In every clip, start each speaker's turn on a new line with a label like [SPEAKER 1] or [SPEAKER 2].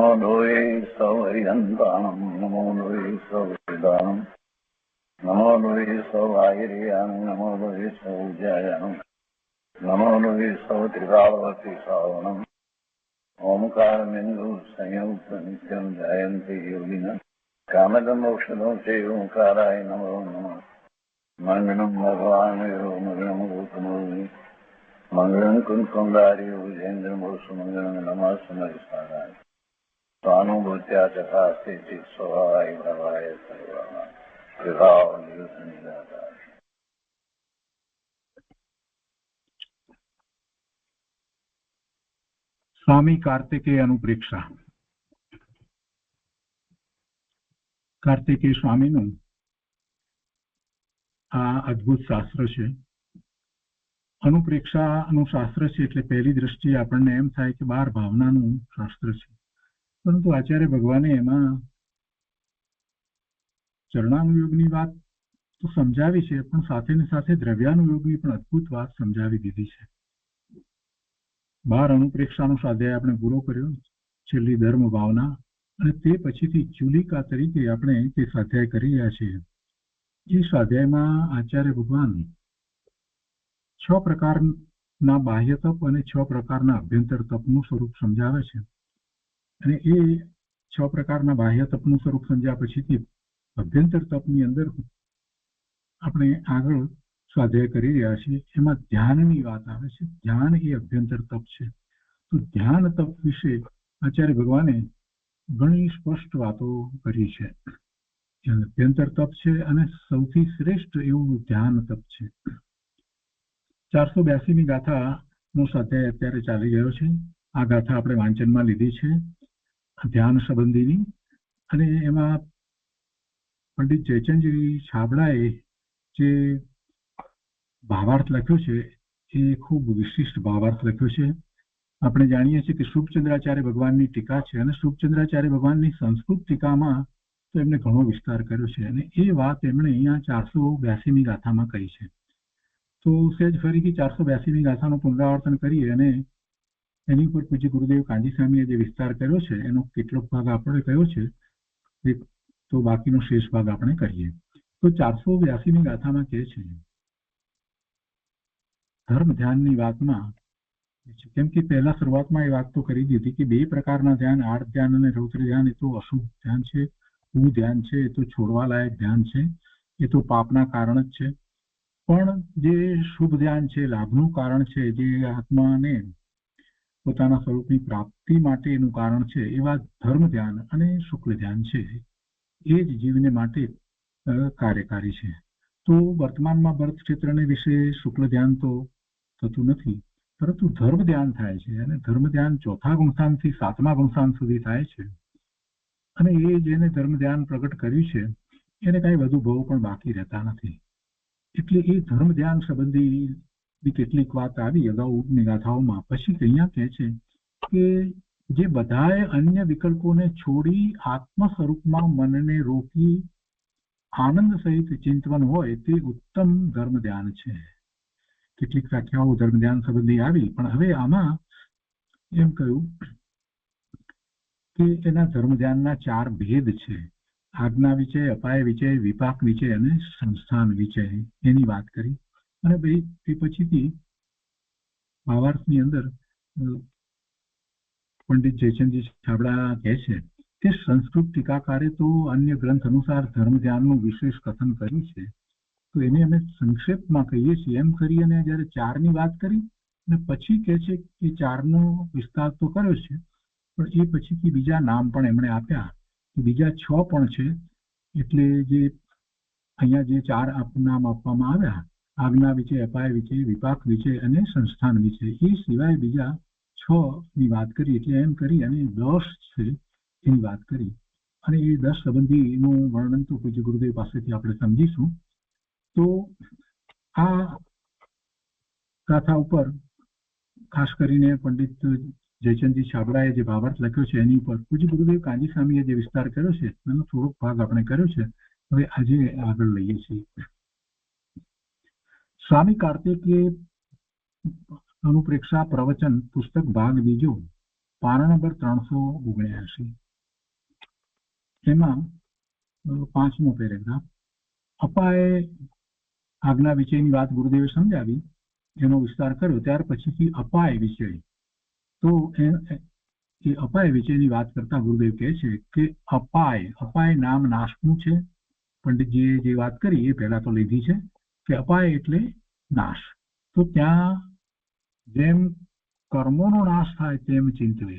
[SPEAKER 1] નમો લોહે સૌહરિહંતાણમ નમો લોહે સૌહરિદાનમ નમો લોહે સૌઆયર્યાણમ નમો લોહે સૌજયાણમ નમો લોહે સૌત્રિકાળવતી સાવણમ ઓમકારમિંદુ સંયુક્ત નિત્યમ જયંતિ યોગિના કામદમ મોક્ષદો છે ઓંકારાય નમો નમઃ મંગલમ ભગવાન મંગલમ ગૌતમોર્મિ મંગલમ કુંકુંદારી વિજેન્દ્રમોષ મંગલમ નમઃ સમરિસારાય સ્વાનુભૂત્યા ચકાસ્તે સ્વભાવાય ભવાય સર્વમાં વિભાવ નિરુદ્ધ નિરાકાર.
[SPEAKER 2] સ્વામી કાર્તિકેય અનુપ્રેક્ષા. કાર્તિકેય સ્વામીનું આ અદ્ભુત શાસ્ત્ર છે. અનુપ્રેક્ષાનું શાસ્ત્ર છે એટલે પહેલી દ્રષ્ટિએ આપણને એમ થાય કે 12 ભાવનાનું શાસ્ત્ર છે, પરંતુ આચાર્ય ભગવાને એમાં ચરણાનુયોગની વાત તો સમજાવી છે, પણ સાથે ને સાથે દ્રવ્યાનુયોગની પણ અદ્ભુત વાત સમજાવી દીધી છે. 12 અનુપ્રેક્ષાનો સ્વાધ્યાય આપણે પૂરો કર્યો, છેલ્લી ધર્મ ભાવના, અને તે પછીથી ચુલિકા તરીકે આપણે તે સ્વાધ્યાય કરી રહ્યા છીએ. એ સ્વાધ્યાયમાં આચાર્ય ભગવાન 6 પ્રકારના બાહ્ય તપ અને 6 પ્રકારના અભ્યંતર તપનું સ્વરૂપ સમજાવે છે. અને એ 6 પ્રકારના બાહ્ય તપનું સ્વરૂપ સમજ્યા પછીથી અભ્યંતર તપની અંદર આપણે આગળ સ્વાધ્યાય કરી રહ્યા છીએ. એમાં ધ્યાનની વાત આવે છે. ધ્યાન એ અભ્યંતર તપ છે. તો ધ્યાન તપ વિશે આચાર્ય ભગવાને ઘણી સ્પષ્ટ વાતો કરી છે. અભ્યંતર તપ છે અને સૌથી શ્રેષ્ઠ એવું ધ્યાન તપ છે. 482મી ગાથાનો સ્વાધ્યાય અત્યારે ચાલી ગયો છે. આ ગાથા આપણે વાંચનમાં લીધી છે ધ્યાન સંબંધીની, અને એમાં પંડિત જયચંદજી છાબડાએ જે ભાવાર્થ લખ્યો છે એ ખૂબ વિશિષ્ટ ભાવાર્થ લખ્યો છે. આપણે જાણીએ છીએ કે શુભચંદ્રાચાર્ય ભગવાનની ટીકા છે, અને શુભચંદ્રાચાર્ય ભગવાનની સંસ્કૃત ટીકામાં તો એમને ઘણો વિસ્તાર કર્યો છે, અને એ વાત એમણે અહીંયા 482મી ગાથામાં કહી છે. તો સહેજ ફરીથી 482મી ગાથાનું પુનરાવર્તન કરીએ અને એની ઉપર પૂજ્ય ગુરુદેવ કાંજી સ્વામીએ જે વિસ્તાર કર્યો છે એનો કેટલોક ભાગ આપણે કહ્યો છે, તો બાકીનો શેષ ભાગ આપણે કરીએ. તો 482મી ગાથામાં કહે છે ધર્મ ધ્યાનની વાતમાં, કેમ કે પહેલા શરૂઆતમાં એ વાત તો કરી દીધી કે 2 પ્રકારના ધ્યાન, આર્ત ધ્યાન અને રૌદ્ર ધ્યાન, એ તો અશુભ ધ્યાન છે. હું ધ્યાન છે એ તો છોડવા લાયક ધ્યાન છે, એ તો પાપના કારણ જ છે. પણ જે શુભ ધ્યાન છે, લાભનું કારણ છે, જે આત્માને પોતાના સ્વરૂપની પ્રાપ્તિ માટેનું કારણ છે, એવા ધર્મ ધ્યાન અને શુક્લ ધ્યાન છે, એ જ જીવને માટે કાર્યકારી છે. તો વર્તમાનમાં ભરત ક્ષેત્રને વિશે શુક્લ ધ્યાન તો થતું નથી, પરંતુ ધર્મ ધ્યાન થાય છે, અને ધર્મ ધ્યાન 4થા ગુણસ્થાનથી 7મા ગુણસ્થાન સુધી થાય છે. અને એ જેને ધર્મ ધ્યાન પ્રગટ કર્યું છે એને કાંઈ વધુ ભવ પણ બાકી રહેતા નથી. એટલે એ ધર્મ ધ્યાન સંબંધી કેટલીક વાત આવી અગાઉની ગાથાઓમાં. પછી અહીંયા કહે છે કે જે બધાએ અન્ય વિકલ્પોને છોડી આત્મ સ્વરૂપમાં મનને રોકી આનંદ સહિત ચિંતન હોય તે ઉત્તમ ધર્મ ધ્યાન છે. કેટલીક વ્યાખ્યાઓ ધર્મ ધ્યાન સંબંધી આવી, પણ હવે આમાં એમ કહ્યું કે એના ધર્મ ધ્યાનના 4 ભેદ છે. આજ્ઞા વિચય, અપાય વિચય, વિપાક વિચય અને સંસ્થાન વિચય, એની વાત કરી. અને એ પછીથી ભાવાર્થની અંદર પંડિત જયચંદજી છાબડા કહે છે કે સંસ્કૃત ટીકાકારે તો અન્ય ગ્રંથ અનુસાર ધર્મ ધ્યાનનું વિશેષ કથન કર્યું છે, તો એને અમે સંક્ષેપમાં કહીએ છીએ. એમ કરી અને જયારે 4ની વાત કરી અને પછી કહે છે કે 4નો વિસ્તાર તો કર્યો છે, પણ એ પછીથી બીજા નામ પણ એમણે આપ્યા, બીજા 6 પણ છે. એટલે જે અહીંયા જે 4 નામ આપવામાં આવ્યા, આજ્ઞા વિચય, અપાય વિચય, વિપાક વિચય અને સંસ્થાન વિચય, એ સિવાય બીજા 6ની વાત કરી. એટલે એમ કરી અને 10 છે એની વાત કરી. અને એ 10 સંબંધીનું વર્ણન તો પૂજ્ય ગુરુદેવ પાસેથી આપણે સમજીશું. તો આ ગાથા ઉપર ખાસ કરીને પંડિત જયચંદજી છાબડાએ જે ભાવાર્થ લખ્યો છે એની ઉપર પૂજ્ય ગુરુદેવ કાંજી સ્વામીએ જે વિસ્તાર કર્યો છે એનો થોડોક ભાગ આપણે કર્યો છે. હવે આજે આગળ લઈએ છીએ. સ્વામી કાર્તિકેય અનુપ્રેક્ષા પ્રવચન પુસ્તક ભાગ 2, પાના નંબર 379 એમાં 5મો પેરેગ્રાફ અપાએ આજ્ઞા વિષયની વાત ગુરુદેવે સમજાવી, એનો વિસ્તાર કર્યો. ત્યાર પછીથી અપાય વિષય, તો એ અપાય વિષયની વાત કરતા ગુરુદેવ કહે છે કે અપાય નામ નાશનું છે. પંડિતજીએ જે વાત કરી એ પહેલા તો લીધી છે કે અપાય એટલે નાશ. તો ત્યાં જેમ કર્મોનો નાશ થાય તેમ ચિંતવે.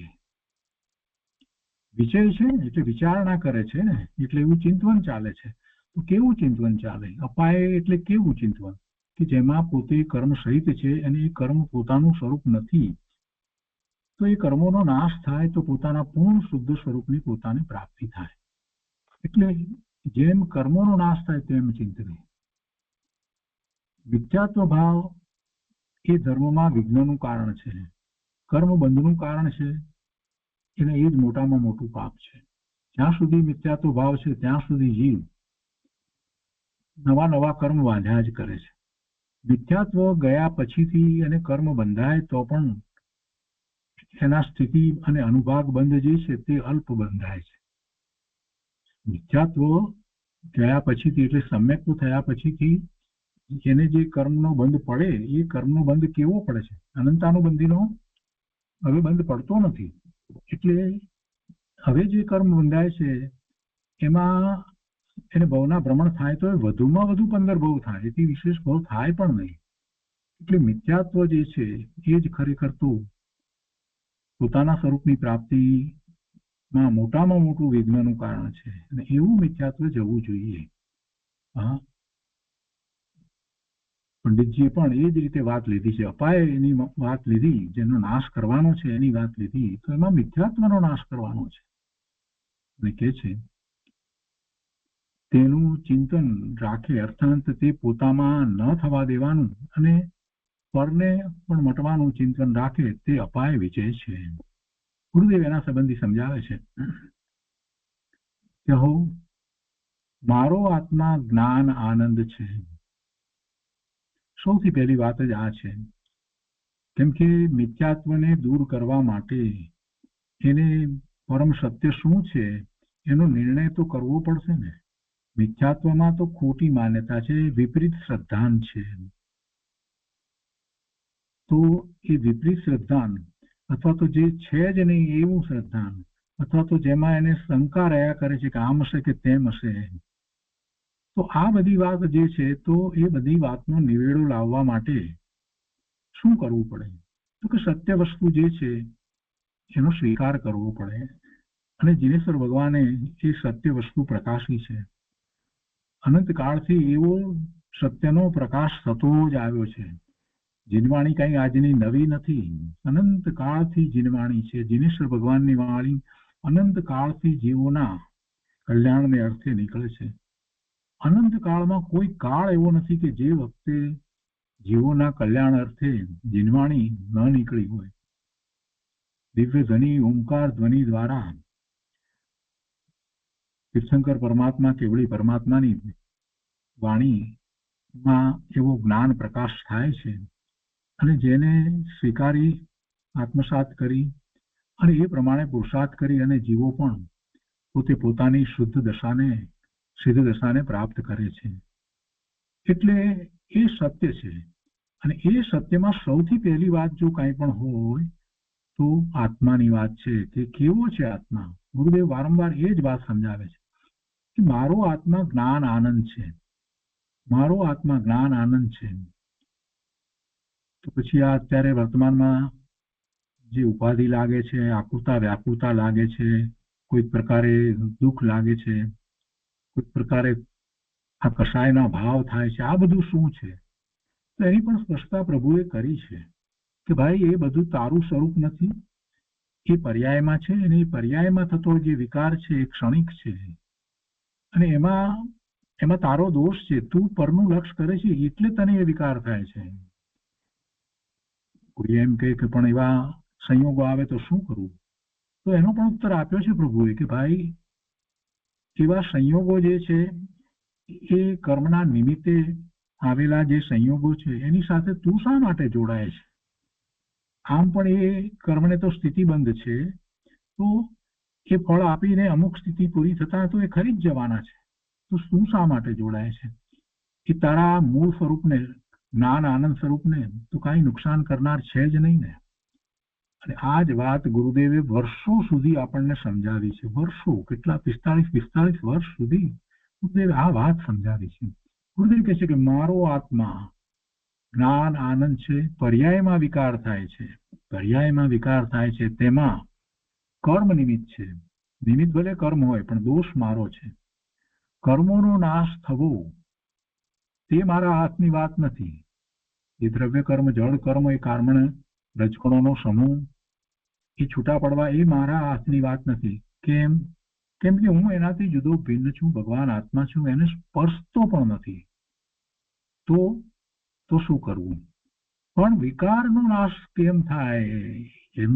[SPEAKER 2] વિષય છે એટલે વિચારણા કરે છે ને, એટલે એવું ચિંતવન ચાલે છે. તો કેવું ચિંતવન ચાલે? અપાય એટલે કેવું ચિંતવન કે જેમાં પોતે કર્મ સહિત છે અને એ કર્મ પોતાનું સ્વરૂપ નથી. તો એ કર્મોનો નાશ થાય તો પોતાના પૂર્ણ શુદ્ધ સ્વરૂપની પોતાને પ્રાપ્તિ થાય. એટલે જેમ કર્મોનો નાશ થાય તેમ ચિંતવે. મિથ્યાત્વ ભાવ એ ધર્મમાં વિઘ્નનું કારણ છે, કર્મ બંધનું કારણ છે. એને એ જ મોટામાં મોટું પાપ છે. જ્યાં સુધી મિથ્યાત્વ ભાવ છે ત્યાં સુધી જીવ નવા કર્મ બાંધ્યા જ કરે છે. મિથ્યાત્વ ગયા પછીથી અને કર્મ બંધાય તો પણ એના સ્થિતિ અને અનુભાગ બંધ જે છે તે અલ્પ બંધાય છે. મિથ્યાત્વ ગયા પછીથી એટલે સમ્યક્ત થયા પછીથી એને જે કર્મનો બંધ પડે એ કર્મનો બંધ કેવો પડે છે? અનંતાનુબંધીનો હવે બંધ પડતો નથી. એટલે હવે જે કર્મ બંધાય છે એમાં એને ભવના ભ્રમણ થાય તો વધુમાં વધુ 15 ભવ થાય, એથી વિશેષ ભવ થાય પણ નહીં. એટલે મિથ્યાત્વ જે છે એ જ ખરેખર તો પોતાના સ્વરૂપની પ્રાપ્તિમાં મોટામાં મોટું વિઘ્નનું કારણ છે. અને એવું મિથ્યાત્વ જવું જોઈએ. હા, પંડિતજીએ પણ એ જ રીતે વાત લીધી છે. અપાય એની વાત લીધી, જેનો નાશ કરવાનો છે એની વાત લીધી, તો એમાં મિથ્યાત્વનો નાશ કરવાનો છે. અને કે છે તેનું ચિંતન રાખે, અર્થાંત તે પોતામાં ન થવા દેવાનું અને પરને પણ મટવાનું ચિંતન રાખે તે અપાય વિજય છે. ગુરુદેવ એના સંબંધી સમજાવે છે કે હો મારો આત્મા જ્ઞાન આનંદ છે. સૌથી પહેલી વાત જ આ છે. કેમ કે મિથ્યાત્વને દૂર કરવા માટે એને પરમ સત્ય શું છે એનો નિર્ણય તો કરવો પડશે ને. મિથ્યાત્વમાં તો ખોટી માન્યતા છે, વિપરીત શ્રદ્ધાન છે. તો એ વિપરીત શ્રદ્ધાન અથવા તો જે છે જ નહીં એવું શ્રદ્ધાન, અથવા તો જેમાં એને શંકા રહ્યા કરે છે કે આમ હશે કે તેમ હશે, તો આ બધી વાત જે છે તો એ બધી વાતનો નિવેડો લાવવા માટે શું કરવું પડે? તો કે સત્ય વસ્તુ જે છે એનો સ્વીકાર કરવો પડે. અને જીનેશ્વર ભગવાને એ સત્ય વસ્તુ પ્રકાશી છે. અનંત કાળથી એવો સત્યનો પ્રકાશ થતો જ આવ્યો છે. જીનવાણી કઈ આજની નવી નથી, અનંત કાળથી જીનવાણી છે. જીનેશ્વર ભગવાનની વાણી અનંત કાળથી જીવોના કલ્યાણને અર્થે નીકળે છે. અનંત કાળમાં કોઈ કાળ એવો નથી કે જે વખતે જીવોના કલ્યાણ અર્થે જીનવાણી ન નીકળી હોય. દિવ્ય ધ્વનિ ઓમકાર ધ્વનિ દ્વારા તીર્થંકર પરમાત્મા કેવળી પરમાત્માની વાણીમાં એવો જ્ઞાન પ્રકાશ થાય છે. અને જેને સ્વીકારી આત્મસાત કરી અને એ પ્રમાણે પુરુષાર્થ કરી અને જીવો પણ પોતે પોતાની શુદ્ધ દશાને સિદ્ધ દશાને પ્રાપ્ત કરે છે. એટલે એ સત્ય છે. અને એ સત્યમાં સૌથી પહેલી વાત જો કાંઈ પણ હોય તો આત્માની વાત છે કે કેવો છે આત્મા. ગુરુદેવ વારંવાર એ જ વાત સમજાવે છે કે મારો આત્મા જ્ઞાન આનંદ છે, મારો આત્મા જ્ઞાન આનંદ છે. તો પછી આ અત્યારે વર્તમાનમાં જે ઉપાધિ લાગે છે, આકુરતા વ્યાકુરતા લાગે છે, કોઈ પ્રકારે દુઃખ લાગે છે, કોઈ પ્રકારે આ કસાયના ભાવ થાય છે, આ બધું શું છે? તો એની પણ સ્પષ્ટતા પ્રભુએ કરી છે કે ભાઈ એ બધું તારું સ્વરૂપ નથી, એ પર્યાયમાં છે. અને એ પર્યાયમાં થતો જે વિકાર છે એ ક્ષણિક છે. અને એમાં તારો દોષ છે. તું પરનું લક્ષ કરે છે એટલે તને એ વિકાર થાય છે. કોઈ એમ કહે કે પણ એવા સંયોગો આવે તો શું કરવું? તો એનો પણ ઉત્તર આપ્યો છે પ્રભુએ કે ભાઈ એવા સંયોગો જે છે એ કર્મના નિમિત્તે આવેલા જે સંયોગો છે એની સાથે તું શા માટે જોડાય છે? આમ પણ એ કર્મને તો સ્થિતિબંધ છે, તો એ ફળ આપીને અમુક સ્થિતિ પૂરી થતા તો એ ખરી જ જવાના છે. તો શું શા માટે જોડાય છે? કે તારા મૂળ સ્વરૂપને, જ્ઞાન આનંદ સ્વરૂપને તો કાંઈ નુકસાન કરનાર છે જ નહીં ને. અને આ જ વાત ગુરુદેવે વર્ષો સુધી આપણને સમજાવી છે. વર્ષો, કેટલા 45 વર્ષ સુધી ગુરુદેવે આ વાત સમજાવી છે. ગુરુદેવ કહે છે કે મારો આત્મા જ્ઞાન આનંદ છે, પર્યાયમાં વિકાર થાય છે. પર્યાયમાં વિકાર થાય છે તેમાં કર્મ નિમિત્ત છે. નિમિત્ત ભલે કર્મ હોય પણ દોષ મારો છે. કર્મોનો નાશ થવો તે મારા હાથની વાત નથી. એ દ્રવ્ય કર્મ, જળ કર્મ, એ કર્મણ રજકણોનો સમૂહ એ છૂટા પડવા એ મારા હાથની વાત નથી. કેમ? કેમ કે હું એનાથી જુદો ભિન્ન છું, ભગવાન આત્મા છું, એને સ્પર્શતો પણ નથી. તો શું કરવું? પણ વિકારનો નાશ કેમ થાય? એમ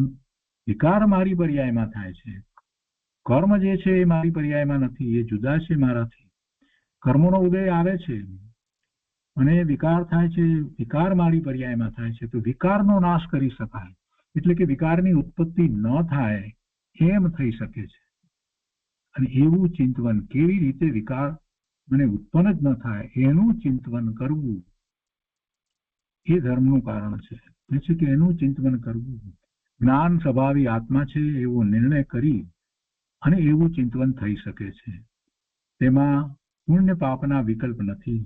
[SPEAKER 2] વિકાર મારી પર્યાયમાં થાય છે. કર્મ જે છે એ મારી પર્યાયમાં નથી, એ જુદા છે મારાથી. કર્મોનો ઉદય આવે છે અને વિકાર થાય છે, વિકાર મારી પર્યાયમાં થાય છે. તો વિકારનો નાશ કરી શકાય, એટલે કે વિકારની ઉત્પત્તિ ન થાય એમ થઈ શકે છે. અને એવું ચિંતવન, કેવી રીતે વિકાર મને ઉત્પન્ન જ ન થાય એનું ચિંતવન કરવું એ ધર્મનું કારણ છે. એટલે કે એનું ચિંતવન કરવું, જ્ઞાન સ્વભાવી આત્મા છે એવો નિર્ણય કરી અને એવું ચિંતવન થઈ શકે છે. તેમાં પુણ્ય પાપના વિકલ્પ નથી.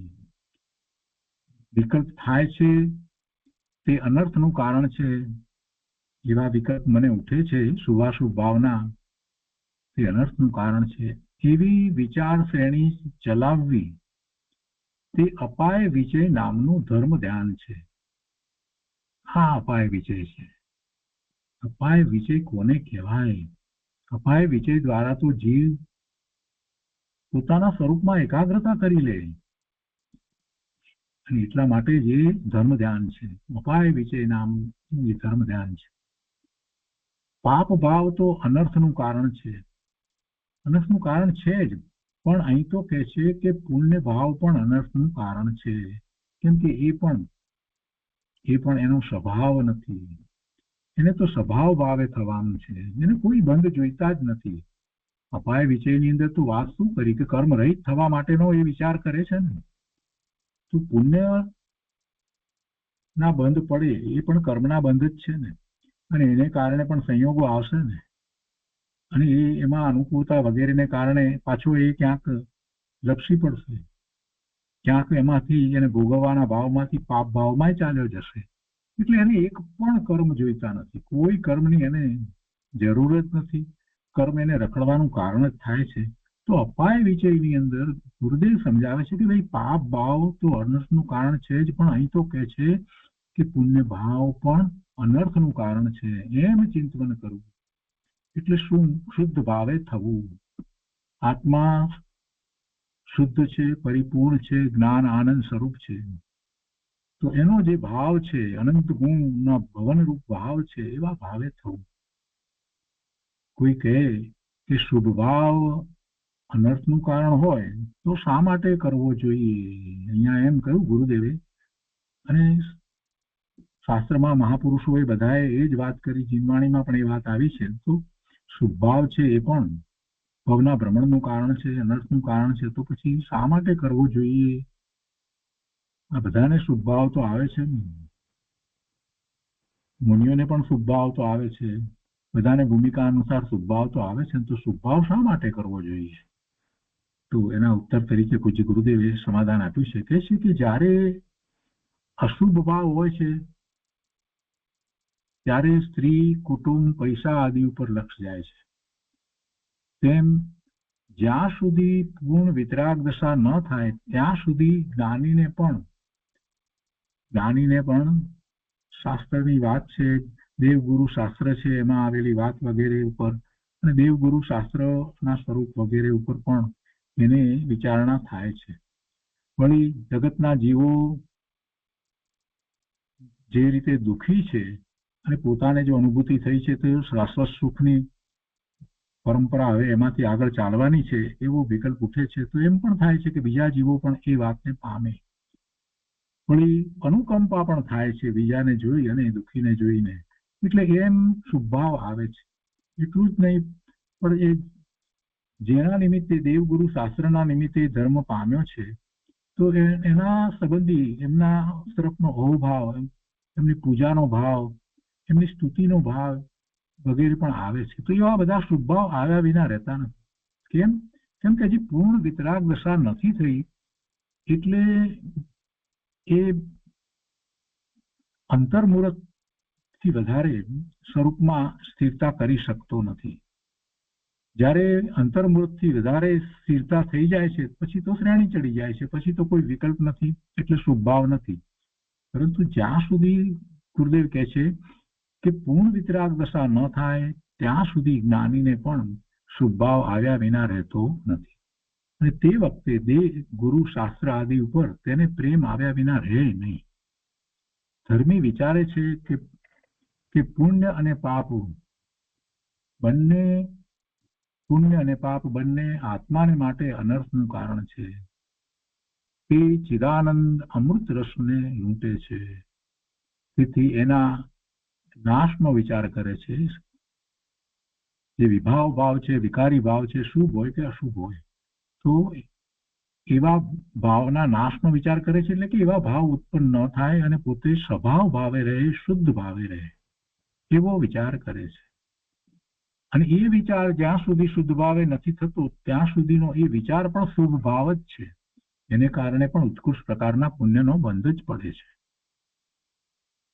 [SPEAKER 2] વિકલ્પ થાય છે તે અનર્થનું કારણ છે. એવા વિકલ્પ મને ઉઠે છે, શુભાશુભ ભાવના, તે અનર્થનું કારણ છે. એવી વિચાર શ્રેણી ચલાવવી તે અપાય વિજય નામનું ધર્મ ધ્યાન છે. આ અપાય વિજય છે. અપાય વિજય કોને કહેવાય? અપાય વિજય દ્વારા તો જીવ પોતાના સ્વરૂપમાં એકાગ્રતા કરી લે, અને એટલા માટે જે ધર્મ ધ્યાન છે, અપાય વિજય નામનું એ ધર્મ ધ્યાન છે. પાપ ભાવ તો અનર્થનું કારણ છે. અનર્થનું કારણ છે જ, પણ અહીં તો કહે છે કે પુણ્ય ભાવ પણ અનર્થનું કારણ છે. કેમ કે એ પણ એનો સ્વભાવ નથી. એને તો સ્વભાવ ભાવે થવાનું છે. એને કોઈ બંધ જોઈતા જ નથી. અપાય વિષયની અંદર તો વાત શું કરી કે કર્મ રહિત થવા માટેનો એ વિચાર કરે છે ને. તો પુણ્ય ના બંધ પડે એ પણ કર્મના બંધ જ છે ને. અને એને કારણે પણ સંયોગો આવશે ને. અને એમાં અનુકૂળતા વગેરેને કારણે પાછો એ ક્યાંક લપસી પડશે, ક્યાંક એમાંથી એને ભોગવવાના ભાવમાંથી પાપ ભાવમાં ચાલ્યો જશે. એટલે એને એક પણ કર્મ જોઈતા નથી. કોઈ કર્મની એને જરૂર જ નથી. કર્મ એને રખડવાનું કારણ જ થાય છે. તો અપાય વિજયની અંદર ગુરુદેવ સમજાવે છે કે ભાઈ પાપ ભાવ તો અનર્થનું કારણ છે જ, પણ અહીં તો કહે છે કે પુણ્ય ભાવ પણ અનર્થનું કારણ છે. એમ ચિંતન કરવું એટલે શું? શુદ્ધ ભાવે થવું. આત્મા શુદ્ધ છે, પરિપૂર્ણ છે, જ્ઞાન આનંદ સ્વરૂપ છે. તો એનો જે ભાવ છે, અનંત ગુણના ભવનરૂપ ભાવ છે, એવા ભાવે થવું. કોઈ કહે કે શુભ ભાવ અનર્થનું કારણ હોય તો શા માટે કરવો જોઈએ? અહીંયા એમ કહ્યું ગુરુદેવે. અને શાસ્ત્રમાં મહાપુરુષોએ બધાએ એ જ વાત કરી, જીવવાણીમાં પણ એ વાત આવી છે. તો શુભ ભાવ છે એ પણ ભવના ભ્રમણનું કારણ છે, અનર્થનું કારણ છે. તો પછી શા માટે કરવો જોઈએ? આ બધાને શુભ ભાવ તો આવે છે ને. મુનિઓને પણ શુભ ભાવ તો આવે છે. બધાને ભૂમિકા અનુસાર શુભ ભાવ તો આવે છે. તો શુભ ભાવ શા માટે કરવો જોઈએ? તો એના ઉત્તર તરીકે પૂજ્ય ગુરુદેવે સમાધાન આપ્યું છે. કહે છે કે જ્યારે અશુભ ભાવ હોય છે ત્યારે સ્ત્રી, કુટુંબ, પૈસા આદિ ઉપર લક્ષ જાય છે. તેમ જ્યાં સુધી પૂર્ણ વિતરાગ દશા ન થાય ત્યાં સુધી જ્ઞાનીને પણ શાસ્ત્રની વાત છે, દેવગુરુ શાસ્ત્ર છે એમાં આવેલી વાત વગેરે ઉપર, અને દેવગુરુ શાસ્ત્રના સ્વરૂપ વગેરે ઉપર પણ એને વિચારણા થાય છે. વળી જગતના જીવો જે રીતે દુઃખી છે અને પોતાને જો અનુભૂતિ થઈ છે તો શાશ્વત સુખની પરંપરા હવે એમાંથી આગળ ચાલવાની છે એવો વિકલ્પ ઉઠે છે. તો એમ પણ થાય છે કે બીજા જીવો પણ એ વાતને પામે. વળી અનુકંપા પણ થાય છે બીજાને જોઈ અને દુઃખીને જોઈને. એટલે એમ શુભભાવ આવે છે. એટલું જ નહીં, પણ એ જેના નિમિત્તે દેવગુરુ શાસ્ત્રના નિમિત્તે ધર્મ પામ્યો છે, તો એના સંબંધી એમના તરફનો અહોભાવ, એમની પૂજાનો ભાવ, એમની સ્તુતિનો ભાવ વગેરે પણ આવે છે. તો એવા બધા શુભભાવ આવ્યા વિના રહેતા નથી. કેમ કે હજી પૂર્ણ વિતરાગ દશા નથી થઈ, એટલે એ અંતર્મુહૂર્ત થી વધારે સ્વરૂપમાં સ્થિરતા કરી શકતો નથી. જ્યારે અંતર્મુહૂર્તથી વધારે સ્થિરતા થઈ જાય છે પછી તો શ્રેણી ચડી જાય છે, પછી તો કોઈ વિકલ્પ નથી, એટલે શુભભાવ નથી. પરંતુ જ્યાં સુધી ગુરુદેવ કહે છે કે પૂર્ણ વિતરાગ દશા ન થાય ત્યાં સુધી જ્ઞાનીને પણ શુભભાવ આવ્યા વિના રહેતો નથી. અને તે વખતે ગુરુ શાસ્ત્ર આદિ ઉપર તેને પ્રેમ આવ્યા વિના રહે નહીં. ધર્મી વિચારે છે કે પુણ્ય અને પાપ બંને આત્માને માટે અનર્થનું કારણ છે. તે ચિદાનંદ અમૃત રસને લૂંટે છે, તેથી એના નાશનો વિચાર કરે છે. જે વિભાવ ભાવ છે, વિકારી ભાવ છે, શુભ હોય કે અશુભ હોય, તો એવા ભાવના નાશનો વિચાર કરે છે. એટલે કે એવા ભાવ ઉત્પન્ન ન થાય અને પોતે સ્વભાવ ભાવે રહે, શુદ્ધ ભાવે રહે, એવો વિચાર કરે છે. અને એ વિચાર જ્યાં સુધી શુદ્ધ ભાવે નથી થતો ત્યાં સુધીનો એ વિચાર પણ શુભ ભાવ જ છે. એને કારણે પણ ઉત્કૃષ્ટ પ્રકારના પુણ્યનો બંધ જ પડે છે.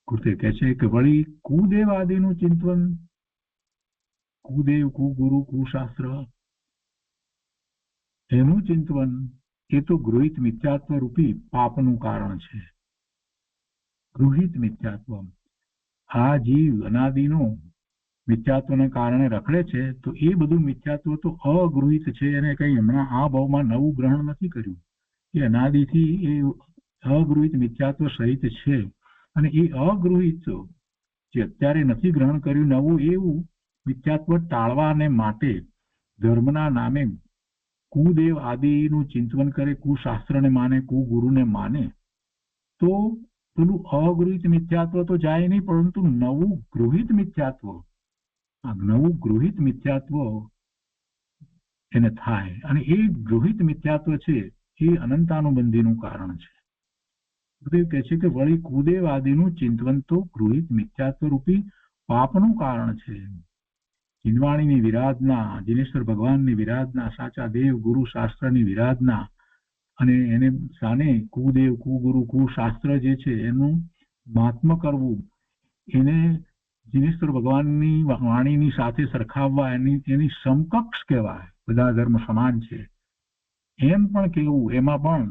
[SPEAKER 2] ગુરુદેવ કહે છે કે વળી કુદેવ આદિનું ચિંતન, કુદેવ, કુગુરુ, કુશાસ્ત્ર, એનું ચિંતન એ તો ગૃહિત મિથ્યાત્વ રૂપી પાપનું કારણ છે. ગૃહિત મિથ્યાત્વ, આ જીવ અનાદિનો મિથ્યાત્વને કારણે રખડે છે, તો એ બધું મિથ્યાત્વ તો અગૃહિત છે. એને કઈ હમણાં આ ભાવમાં નવું ગ્રહણ નથી કર્યું. એ અનાદિથી એ અગૃહિત મિથ્યાત્વ સહિત છે. અને એ અગૃહિત જે અત્યારે નથી ગ્રહણ કર્યું નવું, એવું મિથ્યાત્વ ટાળવાને માટે ધર્મના નામે કુદેવ આદિનું ચિંતન કરે, કુશાસ્ત્રને માને, કુગુરુને માને, તો પેલું અગૃહિત મિથ્યાત્વ તો જાય નહીં, પરંતુ નવું ગૃહિત મિથ્યાત્વ એને થાય. અને એ ગૃહિત મિથ્યાત્વ છે એ અનંતાનુબંધીનું કારણ છે. ગુરુદેવ કહે છે કે વળી કુદેવ આદિનું ચિંતન તો ગૃહિત મિથ્યાત્વ રૂપી પાપનું કારણ છે. જીનવાણીની વિરાધના, જીનેશ્વર ભગવાનની વિરાધના, સાચા દેવ ગુરુ શાસ્ત્રની વિરાધના, અને એને સાને કુદેવ, કુગુરુ, કુશાસ્ત્ર જે છે એનું મહાત્મ્ય કરવું, એને જીનેશ્વર ભગવાનની વાણીની સાથે સરખાવવા, એની સમકક્ષ કહેવાય. બધા ધર્મ સમાન છે એમ પણ કેવું, એમાં પણ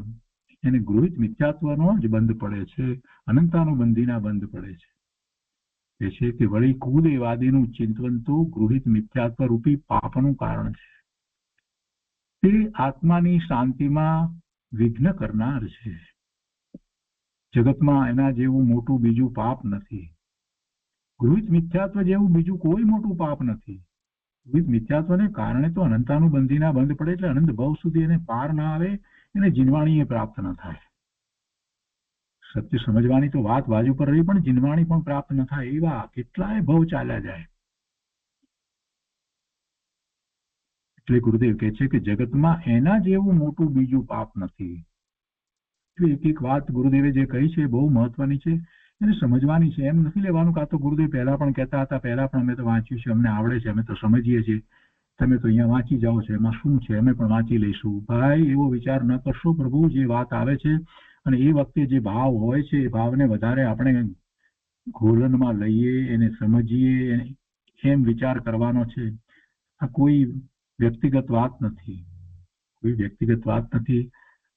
[SPEAKER 2] એને ગૃહિત મિથ્યાત્વનો જ બંધ પડે છે, અનંતાનુબંધીના બંધ પડે છે. એ છે કે વળી કુદેવાદીનું ચિંતન તો ગૃહિત મિથ્યાત્વ રૂપી પાપનું કારણ છે. તે આત્માની શાંતિમાં વિઘ્ન કરનાર છે. જગતમાં એના જેવું મોટું બીજું પાપ નથી. ગૃહિત મિથ્યાત્વ જેવું બીજું કોઈ મોટું પાપ નથી. ગૃહિત મિથ્યાત્વને કારણે તો અનંતાનુબંધીના બંધ પડે, એટલે અનંત ભવ સુધી એને પાર ના આવે, એને જીનવાણી પ્રાપ્ત ન થાય. સત્ય સમજવાની તો વાત બાજુ પર રહી, પણ જીનવાણી પણ પ્રાપ્ત ન થાય. એવા કેટલાય ભવ ચાલ્યા જાય. એટલે ગુરુદેવ કહે છે કે જગતમાં એના જેવું મોટું બીજું પાપ નથી. એક એક વાત ગુરુદેવે જે કહી છે બહુ મહત્વની છે, એને સમજવાની છે. એમ નથી લેવાનું કે આ તો ગુરુદેવ પહેલા પણ કહેતા હતા, પહેલા પણ અમે તો વાંચ્યું છે, અમને આવડે છે, અમે તો સમજીએ છીએ, તમે તો અહીંયા વાંચી જાઓ છો, એમાં શું છે, અમે પણ વાંચી લઈશું. ભાઈ, એવો વિચાર ન કરશો. પ્રભુ જે વાત આવે છે અને એ વખતે જે ભાવ હોય છે, એ ભાવને વધારે આપણે ઘોલનમાં લઈએ, એને સમજીએ, એમ વિચાર કરવાનો છે. આ કોઈ વ્યક્તિગત વાત નથી, કોઈ વ્યક્તિગત વાત નથી.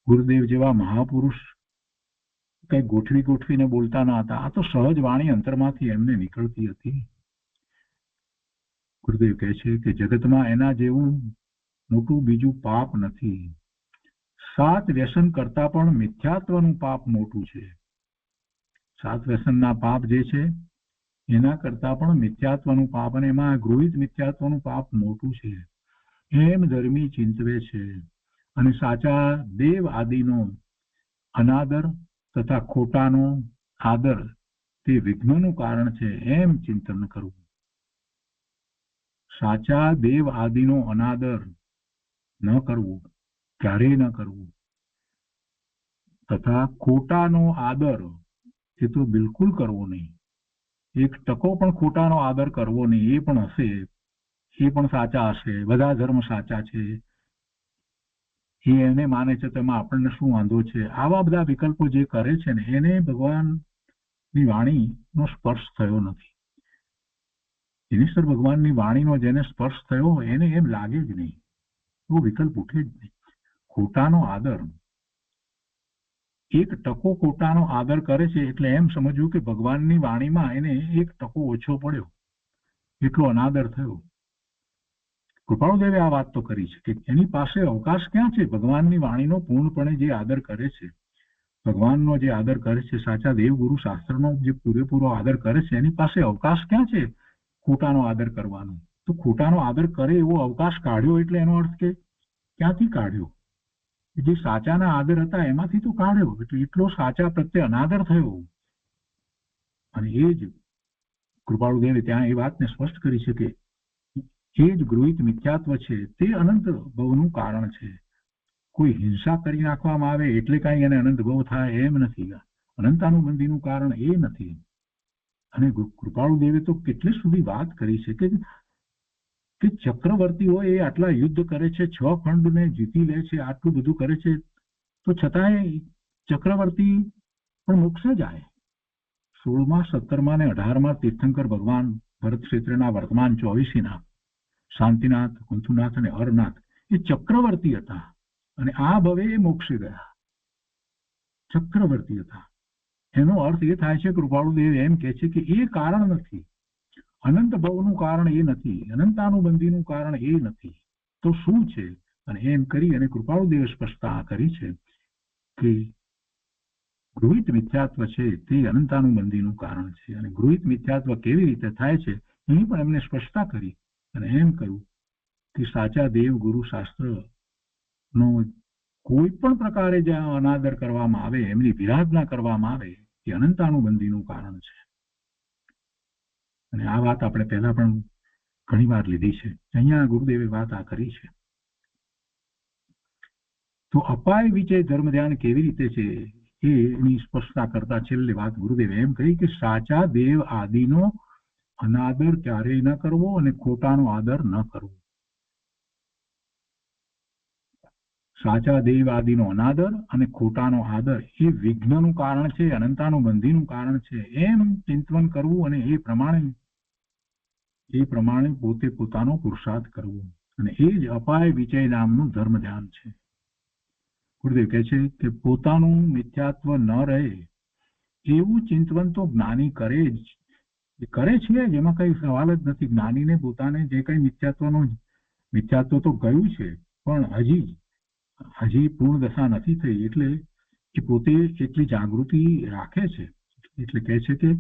[SPEAKER 2] ગુરુદેવ જેવા મહાપુરુષ કઈ ગોઠવીને બોલતા ન હતા. આ તો સહજ વાણી અંતરમાંથી એમને નીકળતી હતી. ગુરુદેવ કહે છે કે જગતમાં એના જેવું મોટું બીજું પાપ નથી. 7 વ્યસન કરતા પણ મિથ્યાત્વનું પાપ મોટું છે. 7 વ્યસનના પાપ જે છે એના કરતા પણ મિથ્યાત્વનું પાપ, અને એમાં ગૃહિત મિથ્યાત્વનું પાપ મોટું છે, એમ ધર્મી ચિંતવે છે. અને સાચા દેવ આદિનો અનાદર તથા ખોટાનો આદર તે વિઘ્નનું કારણ છે એમ ચિંતન કરવું. સાચા દેવ આદિનો અનાદર ન કરવું, ક્યારેય ન કરવું, તથા ખોટાનો આદર એ તો બિલકુલ કરવો નહીં. એક ટકો પણ ખોટાનો આદર કરવો નહીં. એ પણ હશે, એ પણ સાચા હશે, બધા ધર્મ સાચા છે, એ એને માને છે, તેમાં આપણને શું વાંધો છે, આવા બધા વિકલ્પો જે કરે છે ને એને ભગવાનની વાણીનો સ્પર્શ થયો નથી. દિનેશ્વર ભગવાનની વાણીનો જેને સ્પર્શ થયો એને એમ લાગે જ નહીં, એવો વિકલ્પ ઉઠે જ નહીં. ખોટાનો આદર, એક ટકો ખોટાનો આદર કરે છે એટલે એમ સમજવું કે ભગવાનની વાણીમાં એને એક ટકો ઓછો પડ્યો, એટલો અનાદર થયો. કૃપાળુદેવે આ વાત તો કરી છે કે એની પાસે અવકાશ ક્યાં છે? ભગવાનની વાણીનો પૂર્ણપણે જે આદર કરે છે, ભગવાનનો જે આદર કરે છે, સાચા દેવગુરુ શાસ્ત્રનો જે પૂરેપૂરો આદર કરે છે, એની પાસે અવકાશ ક્યાં છે ખોટાનો આદર કરવાનો? તો ખોટાનો આદર કરે એવો અવકાશ કાઢ્યો એટલે એનો અર્થ કે ક્યાંથી કાઢ્યો? જે સાચાના આદર હતા એમાંથી તો કાઢ્યો, એટલે એટલો સાચા પ્રત્યે અનાદર થયો. અને એ જ કૃપાળુદેવે ત્યાં એ વાતને સ્પષ્ટ કરી છે કે એ જ ગૃહિત મિથ્યાત્વ છે તે અનંત ભવનું કારણ છે. કોઈ હિંસા કરી નાખવામાં આવે એટલે કાંઈ એને અનંત ભવ થાય એમ નથી. અનંતાનુબંધીનું કારણ એ નથી. અને કૃપાળુદેવે તો કેટલી સુધી વાત કરી છે કે ચક્રવર્તીઓ એ આટલા યુદ્ધ કરે છે, 6 ખંડને જીતી લે છે, આટલું બધું કરે છે, તો છતાંય ચક્રવર્તી પણ મોક્ષે જાય. 16મા, 17મા ને 18મા તીર્થંકર ભગવાન ભરત ક્ષેત્રના વર્તમાન 24ના શાંતિનાથ, કુંથુનાથ અને અરનાથ એ ચક્રવર્તી હતા અને આ ભવે એ મોક્ષે ગયા. ચક્રવર્તી હતા. એનો અર્થ એ થાય છે કૃપાળુદેવ એમ કે છે કે એ કારણ નથી, અનંત ભવનું કારણ એ નથી, અનંતાનુબંધીનું કારણ એ નથી. તો શું છે? અને એમ કરી અને કૃપાળુદેવે સ્પષ્ટતા કરી છે કે ગૃહિત મિથ્યાત્વ છે તે અનંતાનુબંધીનું કારણ છે. અને ગૃહિત મિથ્યાત્વ કેવી રીતે થાય છે એની પણ એમને સ્પષ્ટતા કરી અને એમ કહ્યું કે સાચા દેવ ગુરુ શાસ્ત્રનો કોઈ પણ પ્રકારે જ્યાં અનાદર કરવામાં આવે, એમની વિરાધના કરવામાં આવે, એ અનંતાનુબંધીનું કારણ છે. અને આ વાત આપણે પહેલા પણ ઘણી વાર લીધી છે. અહીંયા ગુરુદેવે વાત આ કરી છે. તો અપાય વિજય ધર્મ ધ્યાન કેવી રીતે છે એની સ્પષ્ટતા કરતા છેલ્લે વાત ગુરુદેવે એમ કહી કે સાચા દેવ આદિનો અનાદર ક્યારેય ન કરવો અને ખોટાનો આદર ન કરવો. સાચા દેવ આદિનો અનાદર અને ખોટાનો આદર એ વિઘ્નનું કારણ છે, અનંતાનુબંધીનું કારણ છે એમ ચિંતન કરવું અને એ પ્રમાણે પોતે પોતાનો પુરુષાર્થ કરવો. અને એ જ અપાય વિજય નામનું ધર્મ ધ્યાન છે. ગુરુદેવ કહે છે કે પોતાનું મિથ્યાત્વ ન રહે એવું ચિંતન તો જ્ઞાની કરે છે, જેમાં કઈ સવાલ જ નથી. જ્ઞાનીને પોતાને જે કઈ મિથ્યાત્વ તો ગયું છે પણ હજી પૂર્ણ દશા નથી થઈ, એટલે એ પોતે એટલી જાગૃતિ રાખે છે. એટલે કહે છે કે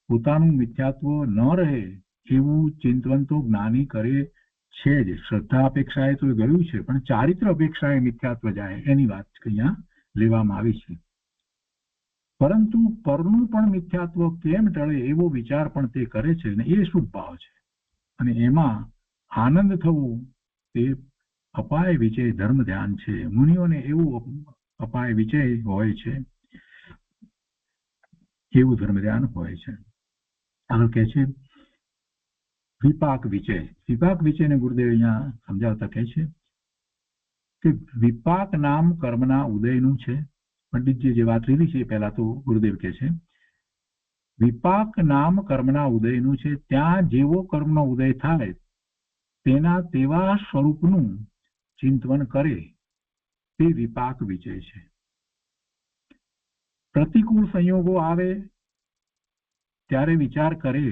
[SPEAKER 2] પોતાનું મિથ્યાત્વ ન રહે એવું ચિંતન તો જ્ઞાની કરે છે જ. શ્રદ્ધા અપેક્ષાએ તો ગયું છે, પણ ચારિત્ર અપેક્ષાએ મિથ્યાત્વ જાય એની વાત અહીંયા લેવામાં આવી છે. પરંતુ પરનું પણ મિથ્યાત્વ કેમ ટળે એવો વિચાર પણ તે કરે છે અને એ શુભ ભાવ છે. અને એમાં આનંદ થવો તે અપાય વિજય ધર્મ ધ્યાન છે. મુનિઓને એવું અપાય વિજય હોય છે, એવું ધર્મ ધ્યાન હોય છે. આગળ કહે છે વિપાક વિજય. વિપાક વિજયને ગુરુદેવ અહીંયા સમજાવતા કહે છે કે વિપાક નામ કર્મના ઉદયનું છે. પંડિતજી જે વાત લીધી છે એ પહેલા તો ગુરુદેવ કહે છે વિપાક નામ કર્મના ઉદયનું છે. ત્યાં જેવો કર્મનો ઉદય થાય તેના તેવા સ્વરૂપનું ચિંતન કરે તે વિપાક વિજય છે. પ્રતિકૂળ સંયોગો આવે ત્યારે વિચાર કરે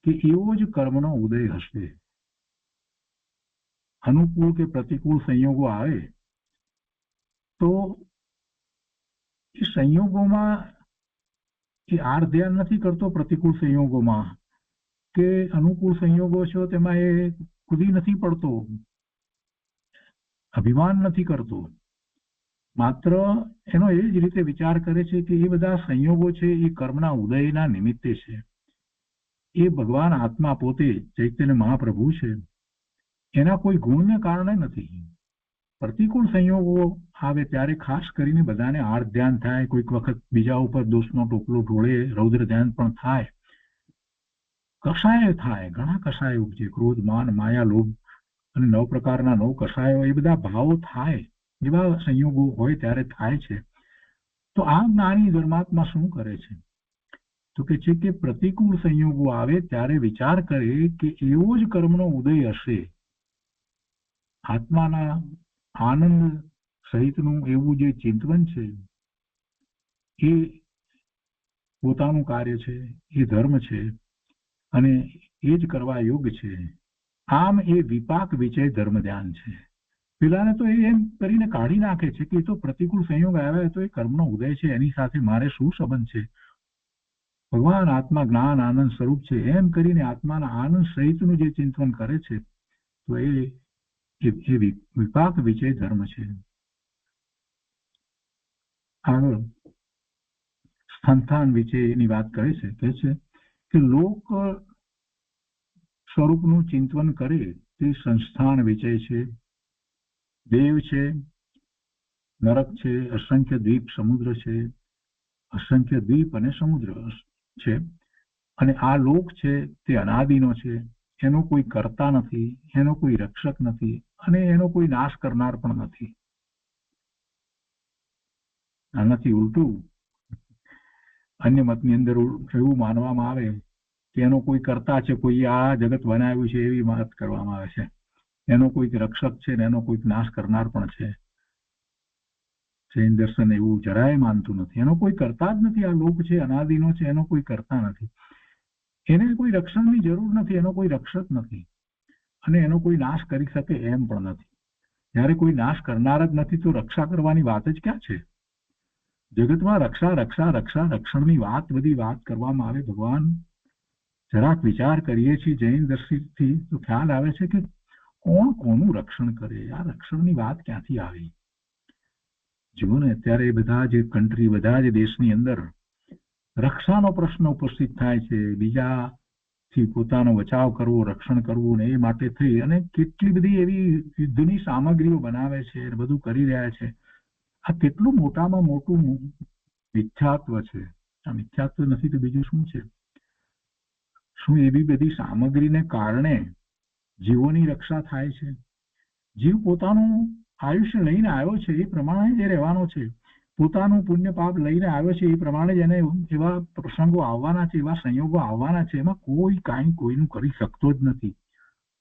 [SPEAKER 2] કે એવો જ કર્મનો ઉદય હશે. અનુકૂળ કે પ્રતિકૂળ સંયોગો આવે તો એ સંયોગોમાં એ આર ધ્યાન નથી કરતો. પ્રતિકૂળ સંયોગોમાં કે અનુકૂળ સંયોગો છે તેમાં એ કૂદી નથી પડતો, અભિમાન નથી કરતો. માત્ર એનો એ જ રીતે વિચાર કરે છે કે એ બધા સંયોગો છે એ કર્મના ઉદયના નિમિત્તે છે. એ ભગવાન આત્મા પોતે ચૈતન્ય મહાપ્રભુ છે, એના કોઈ ગુણને કારણે નથી. પ્રતિકૂળ સંયોગો આવે ત્યારે ખાસ કરીને બધાને આર્ત ધ્યાન થાય, કોઈક વખત બીજા ઉપર દોષનો ટોપલો ઢોળે, રૌદ્ર ધ્યાન પણ થાય, કષાય થાય, ઘણા કષાય ઉપજે, ક્રોધ, માન, માયા, લોભ અને 9 પ્રકારના 9 કષાયો, એ બધા ભાવો થાય, એવા સંયોગો હોય ત્યારે થાય છે. તો આ જ્ઞાની ધર્માત્મા શું કરે છે? તો કે છે કે પ્રતિકૂળ સંયોગો આવે ત્યારે વિચાર કરે કે એવો જ કર્મનો ઉદય હશે, આત્માના આનંદ સહિતનું એવું જે ચિંતન છે એ પોતાનું કાર્ય છે, એ ધર્મ છે અને એ જ કરવા યોગ્ય છે. આમ એ વિપાક વિચય ધર્મ ધ્યાન છે. પેલાને તો એમ કરીને કાઢી નાખે છે કે એ તો પ્રતિકૂળ સંયોગ આવ્યા તો એ કર્મનો ઉદય છે, એની સાથે મારે શું સંબંધ છે? ભગવાન આત્મા જ્ઞાન આનંદ સ્વરૂપ છે એમ કરીને આત્માના આનંદ સહિતનું જે ચિંતન કરે છે તો એ વિપાક વિચય ધર્મ છે. આગળ સંસ્થાન વિચયની વાત કરે છે, કહે છે કે લોક સ્વરૂપનું ચિંતન કરે તે સંસ્થાન વિચય છે. દેવ છે, નરક છે, અસંખ્ય દ્વીપ સમુદ્ર છે, અસંખ્ય દ્વીપ અને સમુદ્ર છે, અને આ લોક છે તે અનાદિનો છે, એનો કોઈ કરતા નથી, એનો કોઈ રક્ષક નથી અને એનો કોઈ નાશ કરનાર પણ નથી. આનાથી ઉલટું અન્ય મતની અંદર એવું માનવામાં આવે કે એનો કોઈ કરતા છે, કોઈ આ જગત બનાવ્યું છે એવી વાત કરવામાં આવે છે, એનો કોઈક રક્ષક છે ને એનો કોઈક નાશ કરનાર પણ છે. જૈન દર્શન એવું જરાય માનતું નથી, એનો કોઈ કરતા જ નથી. આ લોક છે અનાદિનો છે, એનો કોઈ કરતા નથી, એને કોઈ રક્ષણની જરૂર નથી, એનો કોઈ રક્ષક નથી અને એનો કોઈ નાશ કરી શકે એમ પણ નથી. જ્યારે કોઈ નાશ કરનાર જ નથી તો રક્ષા કરવાની વાત જ ક્યાં છે? જગતમાં રક્ષા રક્ષા રક્ષા રક્ષણની બધી વાત કરવામાં આવે. ભગવાન જરાક વિચાર કરીએ છીએ જૈન દર્શનથી તો ખ્યાલ આવે છે કે કોણ કોનું રક્ષણ કરે? આ રક્ષણની વાત ક્યાંથી આવી? જુઓ ને, અત્યારે બધા જ કન્ટ્રી, બધા જ દેશની અંદર રક્ષાનો પ્રશ્ન ઉપસ્થિત થાય છે. બીજાથી પોતાનો બચાવ કરવો, રક્ષણ કરવું ને એ માટે થઈ અને કેટલી બધી એવી યુદ્ધની સામગ્રીઓ બનાવે છે, બધું કરી રહ્યા છે. આ કેટલું મોટામાં મોટું મિથ્યાત્વ છે. આ મિથ્યાત્વ નથી તો બીજું શું છે? શું એવી બધી સામગ્રીને કારણે જીવોની રક્ષા થાય છે? જીવ પોતાનું આયુષ્ય લઈને આવ્યો છે એ પ્રમાણે જ રહેવાનો છે, પોતાનું પુણ્ય પાપ લઈને આવ્યો છે એ પ્રમાણે જ એને એવા પ્રસંગો આવવાના છે, એવા સંયોગો આવવાના છે. એમાં કોઈ કાંઈ કોઈનું કરી શકતો જ નથી.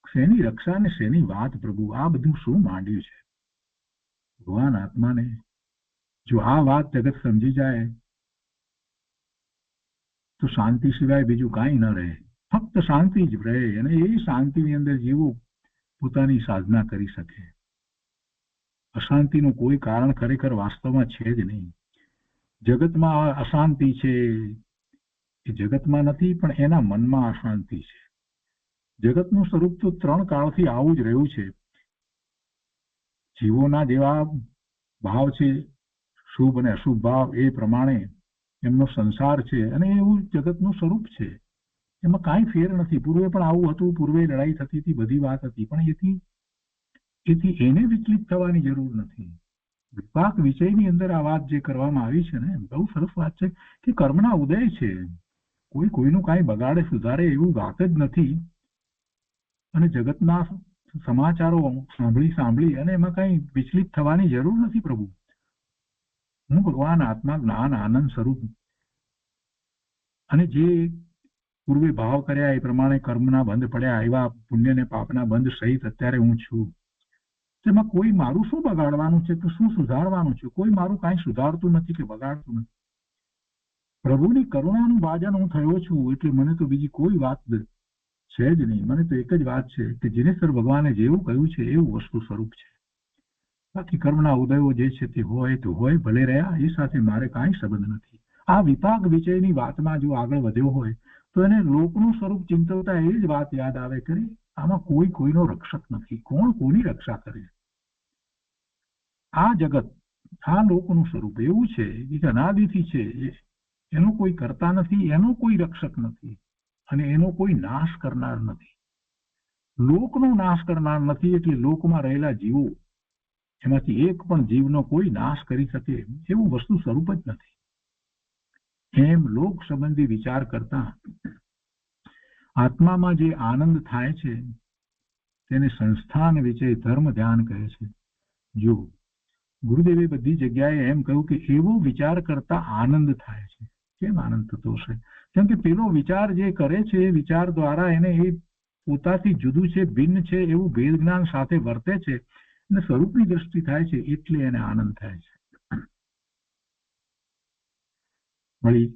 [SPEAKER 2] શેની રક્ષા ને શેની વાત પ્રભુ? આ બધું શું માંડ્યું છે? ભગવાન આત્માને જો આ વાત જગત સમજી જાય તો શાંતિ સિવાય બીજું કાંઈ ન રહે, ફક્ત શાંતિ જ રહે અને એ શાંતિની અંદર જીવો પોતાની સાધના કરી શકે. અશાંતિનું કોઈ કારણ ખરેખર વાસ્તવમાં છે જ નહીં. જગતમાં અશાંતિ છે એ જગતમાં નથી પણ એના મનમાં અશાંતિ છે. જગતનું સ્વરૂપ તો 3 કાળથી આવું જ રહ્યું છે. જીવોના જેવા ભાવ છે, શુભ અને અશુભ ભાવ, એ પ્રમાણે એમનો સંસાર છે અને એવું જગતનું સ્વરૂપ છે. એમાં કાંઈ ફેર નથી. પૂર્વે પણ આવું હતું, પૂર્વે લડાઈ થતી હતી, બધી વાત હતી, પણ એથી એને વિચલિત થવાની જરૂર નથી. વિપાક વિષયની અંદર આ વાત જે કરવામાં આવી છે ને, બહુ સરસ વાત છે કે કર્મના ઉદય છે, કોઈ કોઈનું કાંઈ બગાડે સુધારે એવું વાત જ નથી. અને જગતના સમાચારો સાંભળી અને એમાં કાંઈ વિચલિત થવાની જરૂર નથી. પ્રભુ, હું ભગવાન આત્મા જ્ઞાન આનંદ સ્વરૂપ અને જે પૂર્વે ભાવ કર્યા એ પ્રમાણે કર્મના બંધ પડ્યા, એવા પુણ્ય ને પાપના બંધ સહિત અત્યારે હું છું. તેમાં કોઈ મારું શું બગાડવાનું છે કે શું સુધારવાનું છે? કોઈ મારું કાંઈ સુધારતું નથી કે બગાડતું નથી. પ્રભુની કરુણાનું ભાજન હું થયો છું એટલે મને તો બીજી કોઈ વાત છે જ નહીં. મને તો એક જ વાત છે કે જીનેશ્વર ભગવાને જેવું કહ્યું છે એવું વસ્તુ સ્વરૂપ છે. બાકી કર્મના ઉદયો જે છે તે હોય તો હોય, ભલે રહ્યા, એ સાથે મારે કાંઈ સંબંધ નથી. આ વિપાક વિષયની વાતમાં જો આગળ વધ્યો હોય તો એને લોકનું સ્વરૂપ ચિંતવતા એ જ વાત યાદ આવે કે આમાં કોઈનો રક્ષક નથી. કોણ કોની રક્ષા કરે? આ જગત આ લોકનું સ્વરૂપ એવું છે કે અનાદિથી છે, એનો કોઈ કરતા નથી, એનો કોઈ રક્ષક નથી અને એનો કોઈ નાશ કરનાર નથી. લોકનો નાશ કરનાર નથી એટલે લોકમાં રહેલા જીવો એમાંથી એક પણ જીવનો કોઈ નાશ કરી શકે એવું વસ્તુ સ્વરૂપ જ નથી. એમ લોક સંબંધી વિચાર કરતા આત્મામાં જે આનંદ થાય છે તેને સંસ્થાન વિશે ધર્મ ધ્યાન કહે છે. જો ગુરુદેવે બધી જગ્યાએ એમ કહ્યું કે એવો વિચાર કરતા આનંદ થાય છે. કેમ આનંદ થતો હશે? કેમ કે પેલો વિચાર જે કરે છે એ વિચાર દ્વારા એને એ પોતાથી જુદું છે, ભિન્ન છે એવું ભેદ જ્ઞાન સાથે વર્તે છે અને સ્વરૂપની દ્રષ્ટિ થાય છે એટલે એને આનંદ થાય છે. વળી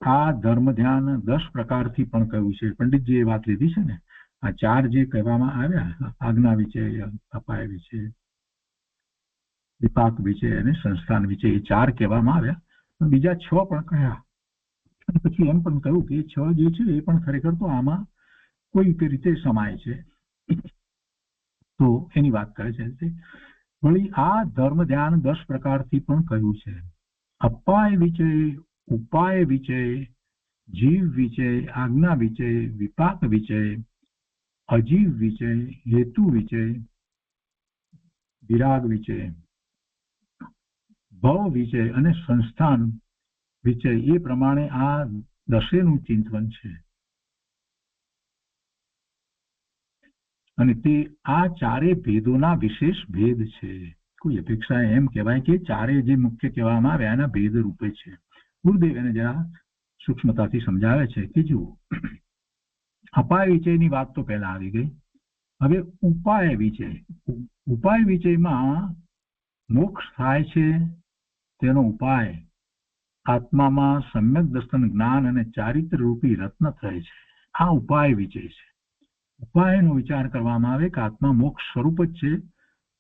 [SPEAKER 2] આ ધર્મ ધ્યાન 10 પ્રકારથી પણ કહ્યું છે. પંડિતજીએ વાત લીધી છે ને, આ 4 જે કહેવામાં આવ્યા, આજ્ઞા વિષય, અપાય વિષય, વિપાક વિષય અને સંસ્થાન વિષય, એ 4 કહેવામાં આવ્યા. બીજા 6 પણ કહ્યા. પછી એમ પણ કહ્યું કે 6 જે છે એ પણ ખરેખર તો આમાં કોઈ રીતે સમાય છે, તો એની વાત કરે છે. વળી આ ધર્મ ધ્યાન 10 પ્રકારથી પણ કહ્યું છે. અપાય વિષય, ઉપાય વિષય, જીવ વિષય, આજ્ઞા વિષય, વિપાક વિષય, અજીવ વિષય, હેતુ વિષય, વિરાગ વિષય, ભવ વિષય અને સંસ્થાન વિષય, એ પ્રમાણે આ 10નું ચિંતન છે. અને તે આ 4 ભેદોના વિશેષ ભેદ છે. કોઈ અપેક્ષા એમ કહેવાય કે 4 જે મુખ્ય કહેવામાં આવ્યા એના ભેદ રૂપે છે. ગુરુદેવ એને જરા સૂક્ષ્મતાથી સમજાવે છે કે જુઓ, અપાય વિષયની વાત તો પહેલા આવી ગઈ. હવે ઉપાય વિષય. ઉપાય વિષયમાં મોક્ષ થાય છે તેનો ઉપાય આત્મામાં સમ્યક દર્શન, જ્ઞાન અને ચારિત્ર રૂપી રત્ન થાય છે. આ ઉપાય વિષય છે. ઉપાયનો વિચાર કરવામાં આવે કે આત્મા મોક્ષ સ્વરૂપ જ છે,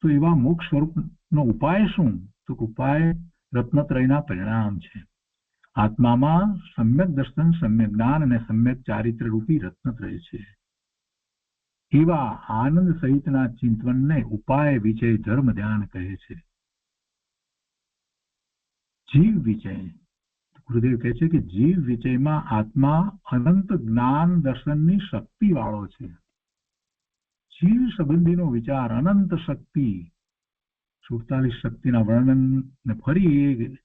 [SPEAKER 2] તો એવા મોક્ષ સ્વરૂપનો ઉપાય શું? તો ઉપાય રત્નત્રયના પરિણામ છે. આત્મામાં સમ્યક દર્શન, સમ્યક જ્ઞાન અને સમ્યક ચારિત્ર રૂપી રત્નત્રય છે. એવા આનંદ સહિતના ચિંતનને ઉપાય વિષય ધર્મ ધ્યાન કહે છે. જીવ વિષય, ગુરુદેવ કહે છે કે જીવ વિષયમાં આત્મા અનંત જ્ઞાન દર્શનની શક્તિ વાળો છે. જીવ સંબંધીનો વિચાર અનંત શક્તિ, 47 શક્તિના વર્ણનને ફરી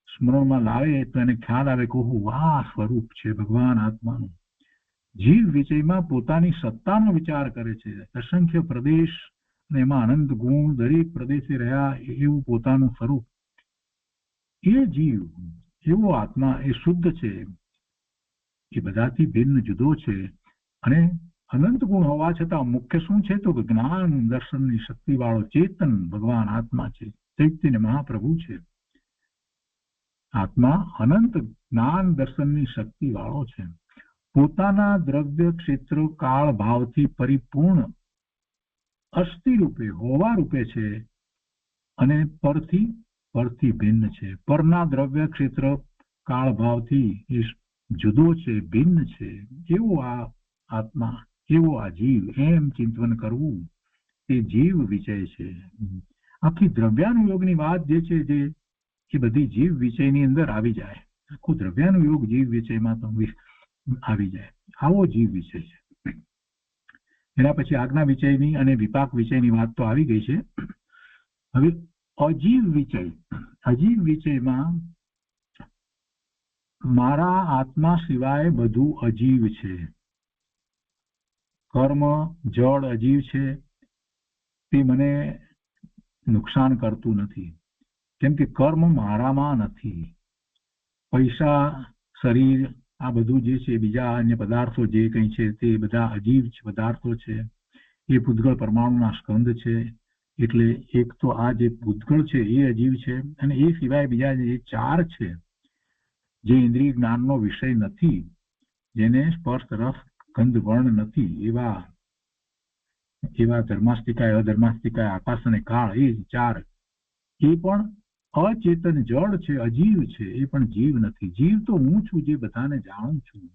[SPEAKER 2] સ્મરણમાં લાવે તો એને ખ્યાલ આવે કે આ સ્વરૂપ છે ભગવાન આત્માનું. જીવ વિષયમાં પોતાની સત્તાનો વિચાર કરે છે. અસંખ્ય પ્રદેશ અને એમાં અનંત ગુણ, દરેક પ્રદેશે રહ્યા એવું પોતાનું સ્વરૂપ. એ જીવ, એવો આત્મા એ શુદ્ધ છે, એ બધાથી ભિન્ન જુદો છે અને અનંત ગુણ હોવા છતાં મુખ્ય શું છે? તો જ્ઞાન દર્શનની શક્તિ વાળો ચેતન ભગવાન આત્મા છે, ચૈતન્ય મહાપ્રભુ છે. આત્મા અનંત જ્ઞાન દર્શનની શક્તિ વાળો છે. પોતાના દ્રવ્ય ક્ષેત્ર કાળ ભાવથી પરિપૂર્ણ અસ્થિ રૂપે, હોવા રૂપે છે અને પરથી ભિન્ન છે. પરના દ્રવ્ય ક્ષેત્ર કાળ ભાવથી જુદો છે, ભિન્ન છે. એવો આ આત્મા, એવો આ જીવ, એમ ચિંતન કરવું એ જીવ વિષય છે. આખી દ્રવ્યાનુયોગની વાત જે છે એ બધી જીવ વિષયની અંદર આવી જાય. આખો દ્રવ્યાનુયોગ જીવ વિષયમાં તો આવી જાય. આવો જીવ વિષય છે. એના પછી આજ્ઞા વિષયની અને વિપાક વિષયની વાત તો આવી ગઈ છે. હવે અજીવ વિષય. અજીવ વિષયમાં મારા આત્મા સિવાય બધું અજીવ છે. કર્મ જળ અજીવ છે, તે મને નુકસાન કરતું નથી, કેમ કે કર્મ મારામાં નથી. પૈસા, શરીર, આ બધું જે છે, બીજા અન્ય પદાર્થો જે કંઈ છે તે બધા અજીવ પદાર્થો છે. એ પૂતગળ પરમાણુના સ્કંદ છે. એટલે એક તો આ જે પૂતગળ છે એ અજીવ છે, અને એ સિવાય બીજા જે 4 છે જે ઇન્દ્રિય જ્ઞાનનો વિષય નથી, જેને સ્પર્શ, રસ, ગંધ, વર્ણ નથી, એવા ધર્માસ્તિકાય, અધર્માસ્તિકાય, આકાશ અને કાળ, એ 4 એ પણ અચેતન જળ છે, અજીવ છે. એ પણ જીવ નથી. જીવ તો હું છું, જે બધાને જાણું છું,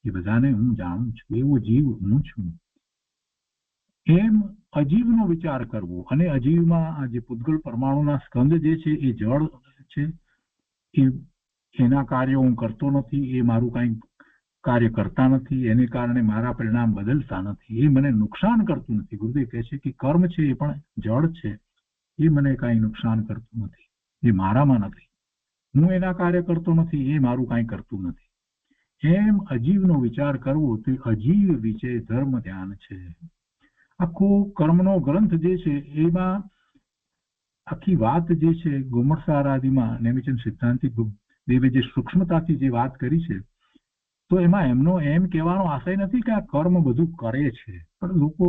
[SPEAKER 2] એ બધાને હું જાણું છું, એવો જીવ હું છું. એમ અજીવનો વિચાર કરવો, અને અજીવમાં આ જે પૂતગલ પરમાણુના સ્કંદ જે છે એ જળ છે, એના કાર્યો હું કરતો નથી, એ મારું કાંઈ કાર્ય કરતા નથી, એને કારણે મારા પરિણામ બદલતા નથી, એ મને નુકસાન કરતું નથી. ગુરુદેવ કહે છે કે કર્મ છે એ પણ જળ છે, એ મને કાંઈ નુકસાન કરતું નથી, એ મારામાં નથી, હું એના કાર્ય કરતો નથી, એ મારું કાંઈ કરતું નથી. એમ અજીવનો વિચાર કરવો તે અજીવ વિશે ધર્મ ધ્યાન છે. આખો કર્મનો ગ્રંથ જે છે એમાં આખી વાત જે છે ગુમટસાર આદિમાં નેમિચંદ સિદ્ધાંતિક દેવે જે સૂક્ષ્મતાથી જે વાત કરી છે, તો એમાં એમનો એમ કહેવાનો આશય નથી કે આ કર્મ બધું કરે છે, પણ લોકો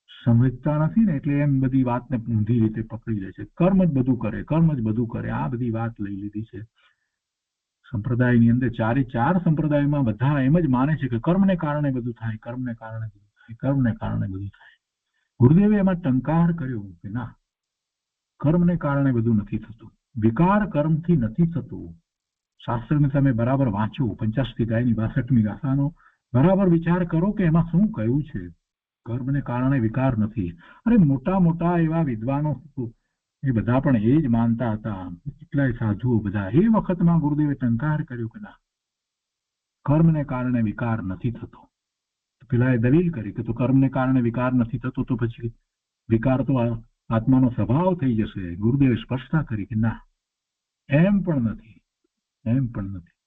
[SPEAKER 2] સમજતા નથી ને એટલે એમ બધી વાતને ઊંધી રીતે પકડી લે છે. કર્મ જ બધું કરે, કર્મ જ બધું કરે, આ બધી વાત લઈ લીધી છે. સંપ્રદાયની અંદર ચાર સંપ્રદાયમાં બધા એમ જ માને છે કે કર્મને કારણે બધું થાય, કર્મને કારણે બધું થાય, કર્મને કારણે બધું થાય. ગુરુદેવે એમાં ટંકાર કર્યો કે ના, કર્મને કારણે બધું નથી થતું, વિકાર કર્મથી નથી થતું. શાસ્ત્રને તમે બરાબર વાંચો, 50મી ગાયની 62મી ગાથાનો બરાબર વિચાર કરો કે એમાં શું કહ્યું છે. કર્મને કારણે વિકાર નથી. અરે મોટા મોટા એવા વિદ્વાનો એ બધા પણ એ જ માનતા હતા, કેટલાય સાધુઓ બધા. એ વખતમાં ગુરુદેવે ટંકાર કર્યો કે ના, કર્મને કારણે વિકાર નથી થતો. પેલા એ દલીલ કરી કે તો કર્મને કારણે વિકાર નથી થતો તો પછી વિકાર તો આત્માનો સ્વભાવ થઈ જશે. ગુરુદેવે સ્પષ્ટતા કરી કે ના, એમ પણ નથી, એમ પણ નથી.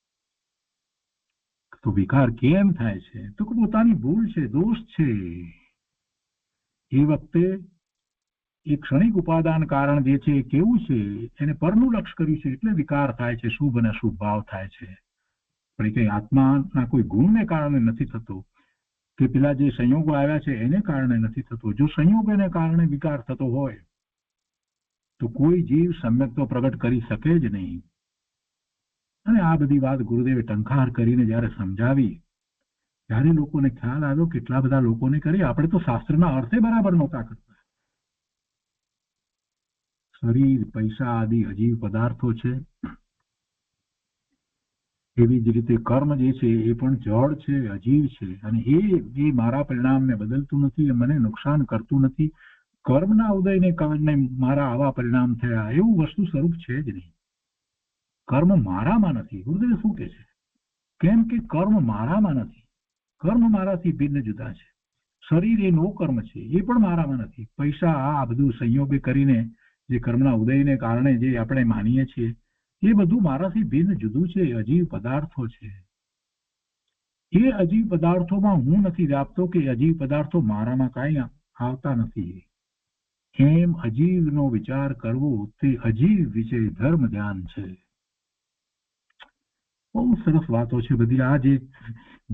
[SPEAKER 2] તો વિકાર કેમ થાય છે? તો પોતાની ભૂલ છે, દોષ છે. એ વખતે એ ક્ષણિક ઉપાદાન કારણ જે છે એ કેવું છે, એને પરનું લક્ષ કર્યું છે એટલે વિકાર થાય છે, શુભ અને અશુભ ભાવ થાય છે. પણ એ કઈ આત્માના કોઈ ગુણને કારણે નથી થતો, કે પેલા જે સંયોગો આવ્યા છે એને કારણે નથી થતો. જો સંયોગોને કારણે વિકાર થતો હોય તો કોઈ જીવ સમ્યક તો પ્રગટ કરી શકે જ નહીં. અને આ બધી વાત ગુરુદેવે ટંકાર કરીને જયારે સમજાવી, ત્યારે લોકોને ખ્યાલ આવ્યો, કેટલા બધા લોકોને કરી. આપણે તો શાસ્ત્રના અર્થે બરાબર નહોતા કરતા. શરીર, પૈસા આદિ અજીવ પદાર્થો છે, એવી જ રીતે કર્મ જે છે એ પણ જળ છે, અજીવ છે, અને એ મારા પરિણામને બદલતું નથી, એ મને નુકસાન કરતું નથી. કર્મના ઉદયને કારણે મારા આવા પરિણામ થયા એવું વસ્તુ સ્વરૂપ છે જ નહીં. કર્મ મારામાં નથી. ગુરુદેવ શું કહે છે? કેમ કે કર્મ મારામાં નથી, કર્મ મારાથી ભિન્ન જુદા છે. શરીર એ નો કર્મ છે, એ પણ મારામાં નથી. પૈસા આ બધું સંયોગે કરીને જે કર્મના ઉદયને કારણે જે આપણે માનીએ છીએ એ બધું મારાથી ભિન્ન જુદું છે, અજીવ પદાર્થો છે. એ અજીવ પદાર્થોમાં હું નથી વ્યાપતો કે અજીવ પદાર્થો મારામાં કાંઈ આવતા નથી. એમ અજીવનો વિચાર કરવો તે અજીવ વિશે ધર્મ ધ્યાન છે. બહુ સરસ વાતો છે બધી. આ જે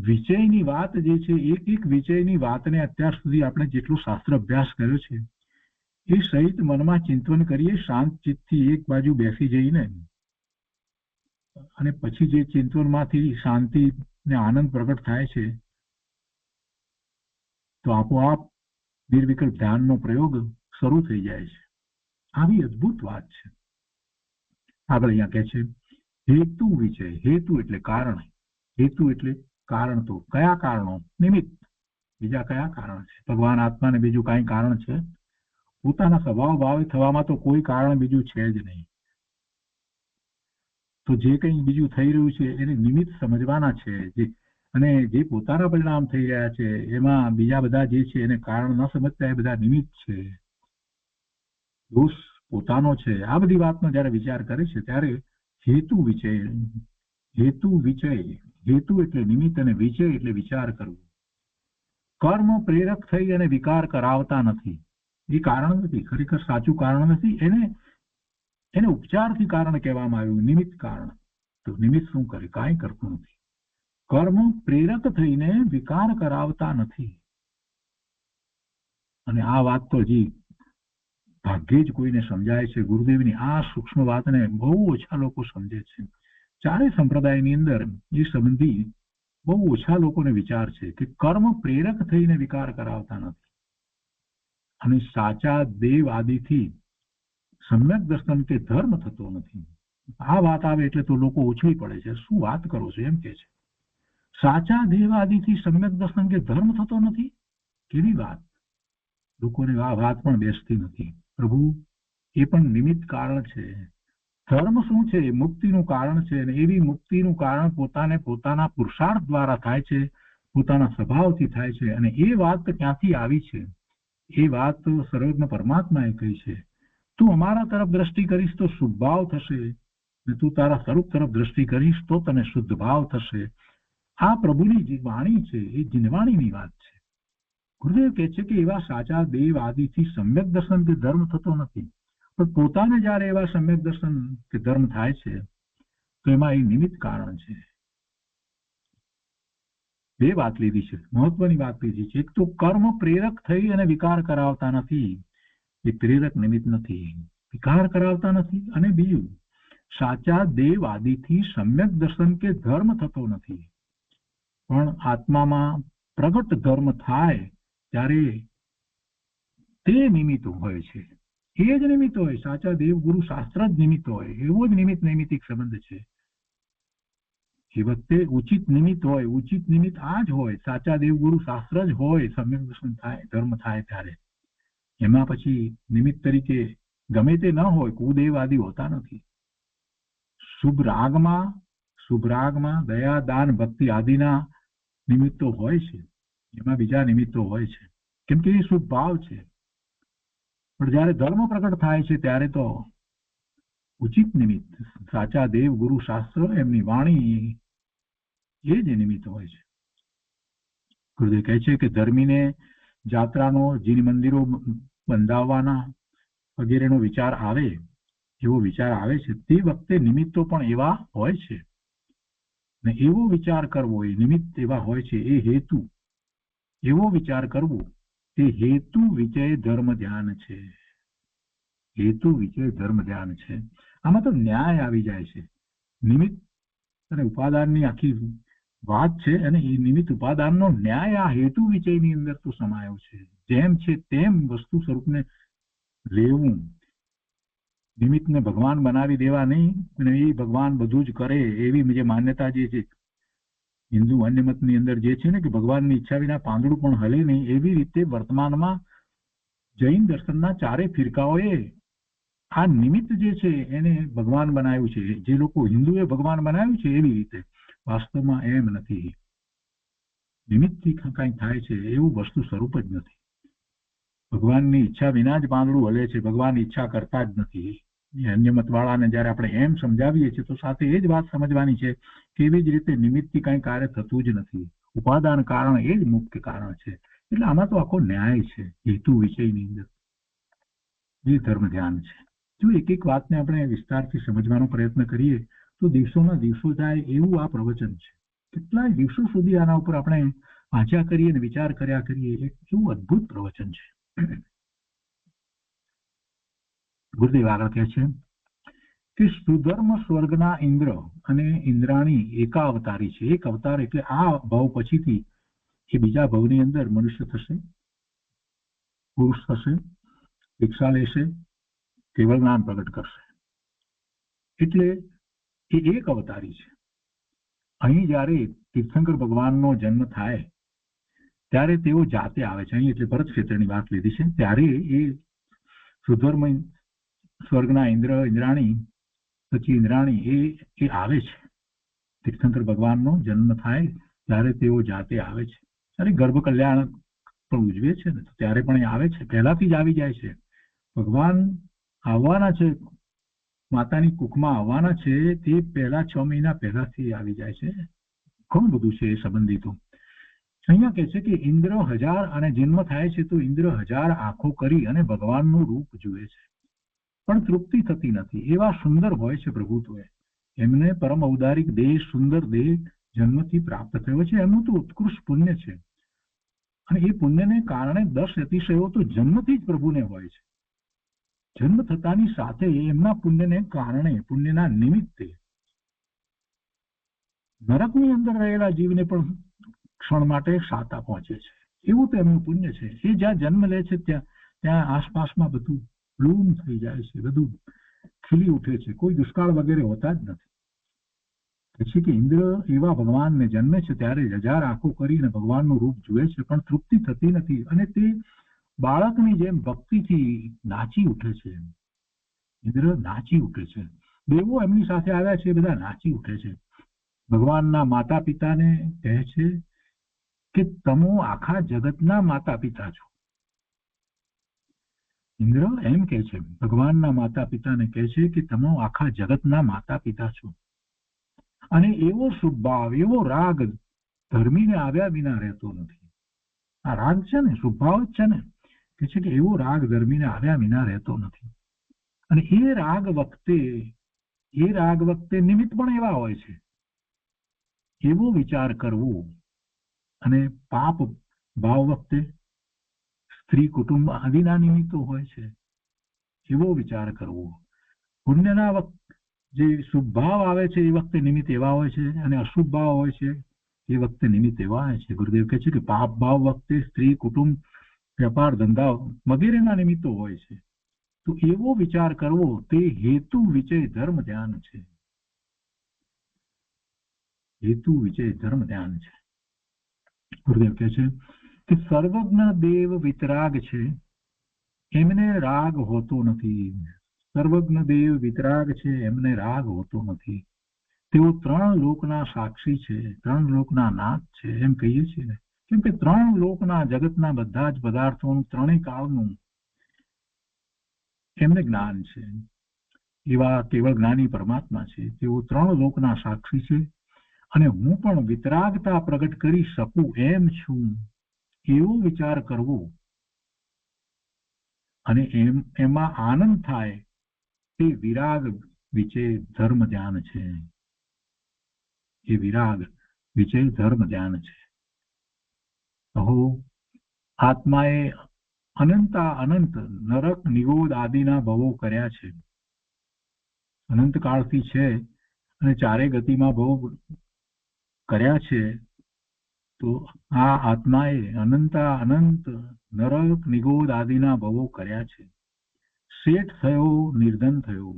[SPEAKER 2] વિષયની વાત જે છે, એક એક વિષયની વાતને અત્યાર સુધી આપણે જેટલો શાસ્ત્ર અભ્યાસ કર્યો છે એ સહિત મનમાં ચિંતન કરીએ, શાંત ચિત્તથી એક બાજુ બેસી જઈને, અને પછી જે ચિંતનમાંથી શાંતિ ને આનંદ પ્રગટ થાય છે, તો આપોઆપ નિર્વિકલ્પ ધ્યાનનો પ્રયોગ શરૂ થઈ જાય છે. આવી અદભુત વાત છે. આગળ અહીંયા કહે છે હેતુ વિષય. હેતુ એટલે કારણ, હેતુ એટલે કારણ. તો કયા કારણો? નિમિત્ત. બીજા કયા કારણ છે? ભગવાન આત્માને બીજું કાંઈ કારણ છે? પોતાના સ્વભાવ ભાવે થવામાં તો કોઈ કારણ બીજું છે જ નહીં. તો જે કંઈ બીજું થઈ રહ્યું છે એને નિમિત્ત સમજવાના છે, અને જે પોતાના પરિણામ થઈ રહ્યા છે એમાં બીજા બધા જે છે એને કારણ ન સમજતા, એ બધા નિમિત્ત છે, દોષ પોતાનો છે. આ બધી વાતનો જયારે વિચાર કરે છે ત્યારે હેતુ વિષય, હેતુ વિષય, હેતુ એટલે નિમિત્ત અને વિષય એટલે વિચાર કરવો. કર્મ પ્રેરક થઈ અને વિકાર કરાવતા નથી. એ કારણ નથી, ખરેખર સાચું કારણ નથી. એને ઉપચારથી કારણ કહેવામાં આવ્યું, નિમિત્ત કારણ. તો નિમિત્ત શું કરે? કાંઈ કરતું નથી. કર્મ પ્રેરક થઈને વિકાર કરાવતા નથી. અને આ વાત તો હજી ભાગ્યે જ કોઈને સમજાય છે. ગુરુદેવની આ સૂક્ષ્મ વાતને બહુ ઓછા લોકો સમજે છે. ચારે સંપ્રદાયની અંદર એ સંબંધી બહુ ઓછા લોકોને વિચાર છે કે કર્મ પ્રેરક થઈને વિકાર કરાવતા નથી. અને સાચા દેવ આદિથી સમ્યક દર્શન કે ધર્મ થતો નથી. આ વાત આવે એટલે તો લોકો ઉછળી પડે છે, શું વાત કરો છો એમ કે છે. સાચા દેવ આદિથી સમ્યક દર્શન કે ધર્મ થતો નથી? કેવી વાત! લોકોને આ વાત પણ બેસતી નથી. પ્રભુ એ પણ નિમિત્ત કારણ છે. ધર્મ શું છે? મુક્તિનું કારણ છે. અને એવી મુક્તિનું કારણ પોતાને પોતાના પુરુષાર્થ દ્વારા થાય છે, પોતાના સ્વભાવથી થાય છે. અને એ વાત ક્યાંથી આવી છે? એ વાત સર્વજ્ઞ પરમાત્માએ કહી છે. તું અમારા તરફ દ્રષ્ટિ કરીશ તો શુભ ભાવ થશે, ને તું તારા સ્વરૂપ તરફ દ્રષ્ટિ કરીશ તો તને શુદ્ધ ભાવ થશે. આ પ્રભુની જે વાણી છે એ જીનવાણીની વાત છે. ગુરુદેવ કહે છે કે એવા સાચા દેવ આદિથી સમ્યક દર્શન કે ધર્મ થતો નથી. પણ પોતાને જયારે એવા સમ્યક દર્શન કે ધર્મ થાય છે તો એમાં એ નિમિત્ત કારણ છે. બે વાત લીધી છે, મહત્વની વાત લીધી છે. એક તો કર્મ પ્રેરક થઈ અને વિકાર કરાવતા નથી, એ પ્રેરક નિમિત્ત નથી, વિકાર કરાવતા નથી. અને બીજું, સાચા દેવ આદિથી સમ્યક દર્શન કે ધર્મ થતો નથી, પણ આત્મામાં પ્રગટ ધર્મ થાય ત્યારે તે નિમિત્ત હોય છે. એ જ નિમિત્ત હોય. સાચા દેવ ગુરુ શાસ્ત્ર જ નિમિત્ત હોય. એવો જ નિમિત્ત નૈમિતિક સંબંધ છે. એ વખતે ઉચિત નિમિત્ત હોય. ઉચિત નિમિત્ત આ જ હોય. સાચા દેવ ગુરુ શાસ્ત્ર જ હોય. સમ્યક દર્શન થાય, ધર્મ થાય ત્યારે એમાં પછી નિમિત્ત તરીકે ગમે તે ન હોય, કુદેવ આદિ હોતા નથી. શુભ રાગમાં દયા, દાન, ભક્તિ આદિના નિમિત્તો હોય છે. એમાં બીજા નિમિત્તો હોય છે, કેમ કે એ શુભ ભાવ છે. પણ જયારે ધર્મ પ્રગટ થાય છે ત્યારે તો ઉચિત નિમિત્ત, સાચા દેવ ગુરુ શાસ્ત્ર, એમની વાણી, એ જ નિમિત્ત હોય છે. ગુરુદેવ કહે છે કે ધર્મીને જાત્રાનો, જીન મંદિરો બંધાવવાના વગેરેનો વિચાર આવે, એવો વિચાર આવે છે, તે વખતે નિમિત્તો પણ એવા હોય છે. ને એવો વિચાર કરવો, એ નિમિત્ત એવા હોય છે. એ હેતુ, એવો વિચાર કરવો, તે હેતુ વિજય ધર્મ ધ્યાન છે. હેતુ વિજય ધર્મ ધ્યાન છે. આમાં તો ન્યાય આવી જાય છે. નિમિત્ત અને ઉપાદાનની આખી વાત છે, અને એ નિમિત્ત ઉપાદાનનો ન્યાય આ હેતુ વિજયની અંદર તો સમાયો છે. જેમ છે તેમ વસ્તુ સ્વરૂપને લેવું, નિમિત્તને ભગવાન બનાવી દેવા નહીં, અને એ ભગવાન બધું જ કરે એવી જે માન્યતા જે છે હિન્દુ અન્ય મતની અંદર જે છે ને, કે ભગવાનની ઈચ્છા વિના પાંદડું પણ હલે નહીં, એવી રીતે વર્તમાનમાં જૈન દર્શનના ચારે ફિરકાઓએ આ નિમિત્ત જે છે એને ભગવાન બનાવ્યું છે. જે લોકો હિન્દુએ ભગવાન બનાવ્યું છે એવી રીતે વાસ્તવમાં એમ નથી. નિમિત્તથી કંઈ થાય છે એવું વસ્તુ સ્વરૂપ જ નથી. ભગવાનની ઈચ્છા વિના જ પાંદડું હલે છે, ભગવાન ઈચ્છા કરતા જ નથી. અન્ય મતવાળાને જયારે આપણે એમ સમજાવીએ છીએ તો સાથે એ જ વાત સમજવાની છે કે એવી જ રીતે નિમિત્તથી કંઈ કાર્ય થતું જ નથી. ઉપાદાન કારણ એ જ મુખ્ય કારણ છે. એટલે આમાં તો આખો ન્યાય છે હેતુ વિષયની અંદર. એ ધર્મ ધ્યાન છે. જો એક એક વાતને આપણે વિસ્તારથી સમજવાનો પ્રયત્ન કરીએ તો દિવસોના દિવસો જાય એવું આ પ્રવચન છે. કેટલાય દિવસો સુધી આના ઉપર આપણે વાંચ્યા કરીએ અને વિચાર કર્યા કરીએ. એક કેવું અદભુત પ્રવચન છે. ગુરુદેવ આગળ કહે છે કે સુધર્મ સ્વર્ગના ઇન્દ્ર અને ઇન્દ્રાણી એકાવતારી છે. એક અવતાર એટલે આ ભાવ પછીથી એ બીજા ભાવની અંદર મનુષ્ય થશે, પુરુષ થશે, દીક્ષા લેશે, કેવળ જ્ઞાન પ્રગટ કરશે. એટલે એ એક અવતારી છે. અહીં જયારે તીર્થંકર ભગવાનનો જન્મ થાય ત્યારે તેઓ જાતે આવે છે. અહીં એટલે ભરત ક્ષેત્રની વાત લીધી છે. ત્યારે એ સુધર્મ સ્વર્ગના ઇન્દ્રાણી પછી ઇન્દ્રાણી એ આવે છે. તીર્થંકર ભગવાનનો જન્મ થાય ત્યારે તેઓ જાતે આવે છે. ત્યારે ગર્ભ કલ્યાણ પણ ઉજવે છે ને, ત્યારે પણ એ આવે છે. પહેલાથી જ આવી જાય છે. ભગવાન આવવાના છે, માતાની કુખમાં આવવાના છે, તે પહેલા 6 મહિના પહેલાથી આવી જાય છે. ઘણું બધું છે એ સંબંધિતું. અહીંયા કહે છે કે ઇન્દ્ર 1000 અને જન્મ થાય છે તો ઇન્દ્ર 1000 આંખો કરી અને ભગવાનનું રૂપ જુએ છે, પણ તૃપ્તિ થતી નથી. એવા સુંદર હોય છે પ્રભુ તો એમને પરમ ઔદારિક દેહ, સુંદર દેહ જન્મથી પ્રાપ્ત થયો છે. એમનું તો ઉત્કૃષ્ટ પુણ્ય છે, અને એ પુણ્યને કારણે 10 અતિશયો તો જન્મથી જ પ્રભુને હોય છે. જન્મ થતાની સાથે એમના પુણ્યને કારણે, પુણ્યના નિમિત્તે નરકની અંદર રહેલા જીવને પણ ક્ષણ માટે સાતા પહોંચે છે. એવું તો એમનું પુણ્ય છે. એ જ્યાં જન્મ લે છે ત્યાં આસપાસમાં બધું બ્લૂમ થઈ જાય છે, બધું ખીલી ઉઠે છે. કોઈ દુષ્કાળ વગેરે હોતા જ નથી. પછી કે ઇન્દ્ર એવા ભગવાનને જન્મે છે ત્યારે 1000 આંખો કરીને ભગવાનનું રૂપ જુએ છે, પણ તૃપ્તિ થતી નથી. અને તે બાળકની જેમ ભક્તિથી નાચી ઉઠે છે. ઇન્દ્ર નાચી ઉઠે છે. દેવો એમની સાથે આવ્યા છે, બધા નાચી ઉઠે છે. ભગવાનના માતા પિતાને કહે છે કે તમે આખા જગતના માતા પિતા છો. ઇન્દ્ર એમ કહે છે, ભગવાનના માતા પિતાને કહે છે કે તમે આખા જગતના માતા પિતા છો. અને એવો સ્વભાવ, એવો રાગ ધર્મીને આવ્યા વિના રહેતો નથી. આ રાગ છે ને, સ્વભાવ જ છે ને, કે છે કે એવો રાગ ધર્મીને આવ્યા વિના રહેતો નથી. અને એ રાગ વખતે નિમિત્ત પણ એવા હોય છે. એવો વિચાર કરવો. અને પાપ ભાવ વખતે સ્ત્રી કુટુંબ આદિના નિમિત્તો હોય છે. એવો વિચાર કરવો. પુણ્યના વખતે જે શુભ ભાવ આવે છે એ વખતે નિમિત્ત એવા હોય છે, અને અશુભ ભાવ હોય છે એ વખતે નિમિત્ત એવા હોય છે. ગુરુદેવ કહે છે કે પાપ ભાવ વખતે સ્ત્રી કુટુંબ વેપાર ધંધા વગેરેના નિમિત્તો હોય છે. તો એવો વિચાર કરવો તે હેતુ વિજય ધર્મ ધ્યાન છે. હેતુ વિજય ધર્મ ધ્યાન છે. ગુરુદેવ કહે છે કે સર્વજ્ઞ દેવ વિતરાગ છે, એમને રાગ હોતો નથી. સર્વજ્ઞ દેવ વિતરાગ છે, એમને રાગ હોતો નથી. તેઓ 3 લોકના સાક્ષી છે, 3 લોકના નાથ છે, એમ કહીએ છીએ ને. કેમ કે 3 લોકના જગતના બધા જ પદાર્થોનું, 3 કાળનું એમને જ્ઞાન છે. એવા કેવળ જ્ઞાની પરમાત્મા છે. તેઓ 3 લોકના સાક્ષી છે. અને હું પણ વિતરાગતા પ્રગટ કરી શકું એમ છું, એવો વિચાર કરવો. અને એમાં આનંદ થાય તે વિરાગ વિજય ધર્મ ધ્યાન છે. એ વિરાગ વિજય ધર્મ ધ્યાન છે. કહો આત્માએ અનંત નરક નિગોદ આદિના ભવો કર્યા છે. અનંત કાળથી છે અને 4 ગતિમાં ભવ કર્યા છે. તો આ આત્માએ અનંત નરક નિગોદ આદિના ભવો કર્યા છે. શેઠ થયો, નિર્ધન થયો,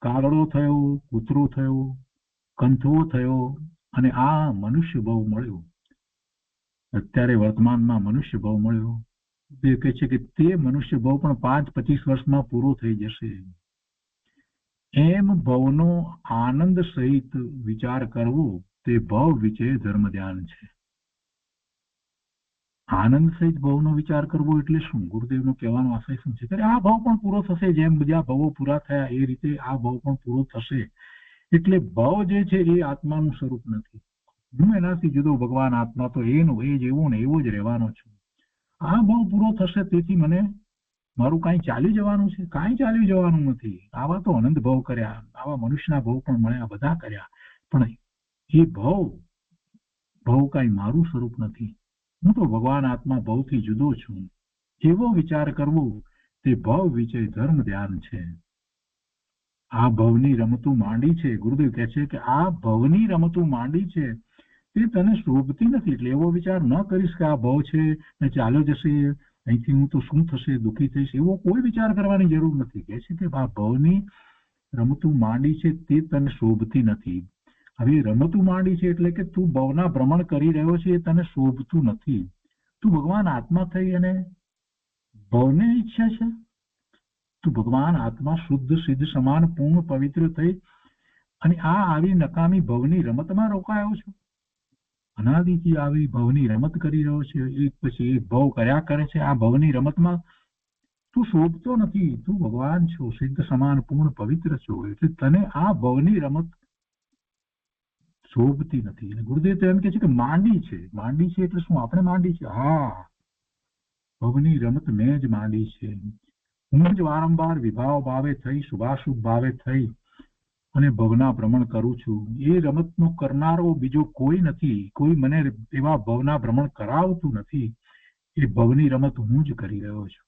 [SPEAKER 2] કાગડો થયો, કૂતરો થયો, કંથવો થયો, અને આ મનુષ્ય ભવ મળ્યો. અત્યારે વર્તમાનમાં મનુષ્ય ભવ મળ્યો. તે કહે છે કે તે મનુષ્ય ભવ પણ 5-25 વર્ષમાં પૂરો થઈ જશે. એમ ભવનો આનંદ સહિત વિચાર કરવો તે ભવ વિજય ધર્મ ધ્યાન છે. આનંદ સહિત ભવનો વિચાર કરવો એટલે શું? ગુરુદેવનો કહેવાનો આશય શું છે? આ ભવ પણ પૂરો થશે, જેમ બીજા ભવો પૂરા થયા એ રીતે આ ભવ પણ પૂરો થશે. એટલે ભવ જે છે એ આત્માનું સ્વરૂપ નથી. હું એનાથી જુદો ભગવાન આત્મા તો એનો એ જ એવો ને એવો જ રહેવાનો છું. આ ભવ પૂરો થશે તેથી મને મારું કાંઈ ચાલી જવાનું છે? કાંઈ ચાલી જવાનું નથી. આવા તો અનંત ભવ કર્યા, આવા મનુષ્યના ભવ પણ મળ્યા, બધા કર્યા, પણ એ ભવ કાંઈ મારું સ્વરૂપ નથી. હું તો ભગવાન આત્મા ભવથી જુદો છું. એવો વિચાર કરવો તે ભવ વિજય ધર્મ ધ્યાન છે. આ ભવની રમતું માંડી છે. ગુરુદેવ કહે છે કે આ ભવની રમતું માંડી છે તે તને શોભતી નથી. એટલે એવો વિચાર ન કરીશ કે આ ભવ છે ને ચાલ્યો જશે, અહીંથી હું તો શું થશે, દુઃખી થઈશ, એવો કોઈ વિચાર કરવાની જરૂર નથી. કહે છે કે આ ભવની રમતું માંડી છે તે તને શોભતી નથી. હવે રમતું માંડી છે એટલે કે તું ભવના ભ્રમણ કરી રહ્યો છે એ તને શોભતું નથી. તું ભગવાન આત્મા થઈ અને ભવને ઈચ્છે છે. તું ભગવાન આત્મા શુદ્ધ સિદ્ધ સમાન પૂર્ણ પવિત્ર થઈ અને આ આવી નકામી ભવની રમતમાં રોકાયો છો. અનાદિથી આવી ભવની રમત કરી રહ્યો છે, એક પછી એક ભવ કર્યા કરે છે. આ ભવની રમતમાં તું શોભતો નથી. તું ભગવાન છો, સિદ્ધ સમાન પૂર્ણ પવિત્ર છો, એટલે તને આ ભવની રમત શોભતી નથી. અને ગુરુદેવ તો એમ કે છે કે માંડી છે. માંડી છે એટલે શું? આપણે માંડી છે? હા, ભવની રમત મેં જ માંડી છે. હું જ વારંવાર વિભાવ ભાવે થઈ, શુભાશુભ ભાવે થઈ અને ભવના ભ્રમણ કરું છું. એ રમતનો કરનારો બીજો કોઈ નથી. કોઈ મને એવા ભવના ભ્રમણ કરાવતું નથી. એ ભવની રમત હું જ કરી રહ્યો છું.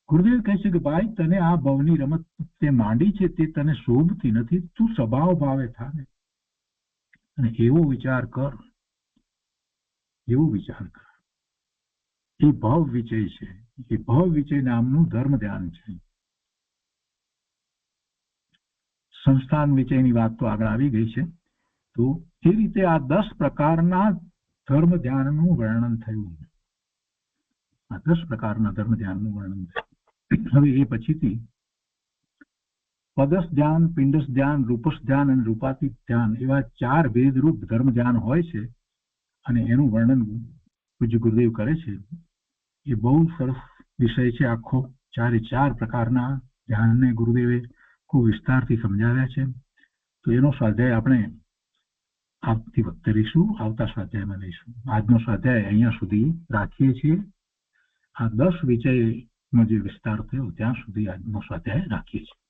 [SPEAKER 2] ગુરુદેવ કહે છે કે ભાઈ, તને આ ભવની રમત તે માંડી છે તે તને શોભતી નથી. તું સ્વભાવ ભાવે થાય અને એવો વિચાર કર. એવો વિચાર કર. એ ભવ વિજય છે. એ ભવ વિજય નામનું ધર્મ ધ્યાન છે. સંસ્થાન વિજયની વાત તો આગળ આવી ગઈ છે. તો એ રીતે આ 10 પ્રકારના ધર્મ ધ્યાનનું વર્ણન થયું. આ 10 પ્રકારના ધર્મ ધ્યાનનું વર્ણન છે. હવે એ પછીથી પદસ ધ્યાન, પિંડસ ધ્યાન, રૂપસ ધ્યાન અને રૂપાતીત ધ્યાન એવા 4 ભેદરૂપ ધર્મ ધ્યાન હોય છે અને એનું વર્ણન પૂજ્ય ગુરુદેવ કરે છે. એ બહુ સરસ વિષય છે આખો. 4 પ્રકારના ધ્યાનને ગુરુદેવે ખૂબ વિસ્તારથી સમજાવ્યા છે. તો એનો સ્વાધ્યાય આપણે આવતી વખતે લઈશું, આવતા સ્વાધ્યાયમાં લઈશું. આજનો સ્વાધ્યાય અહીંયા સુધી રાખીએ છીએ. આ 10 વિષયનો જે વિસ્તાર થયો ત્યાં સુધી આજનો સ્વાધ્યાય રાખીએ છીએ.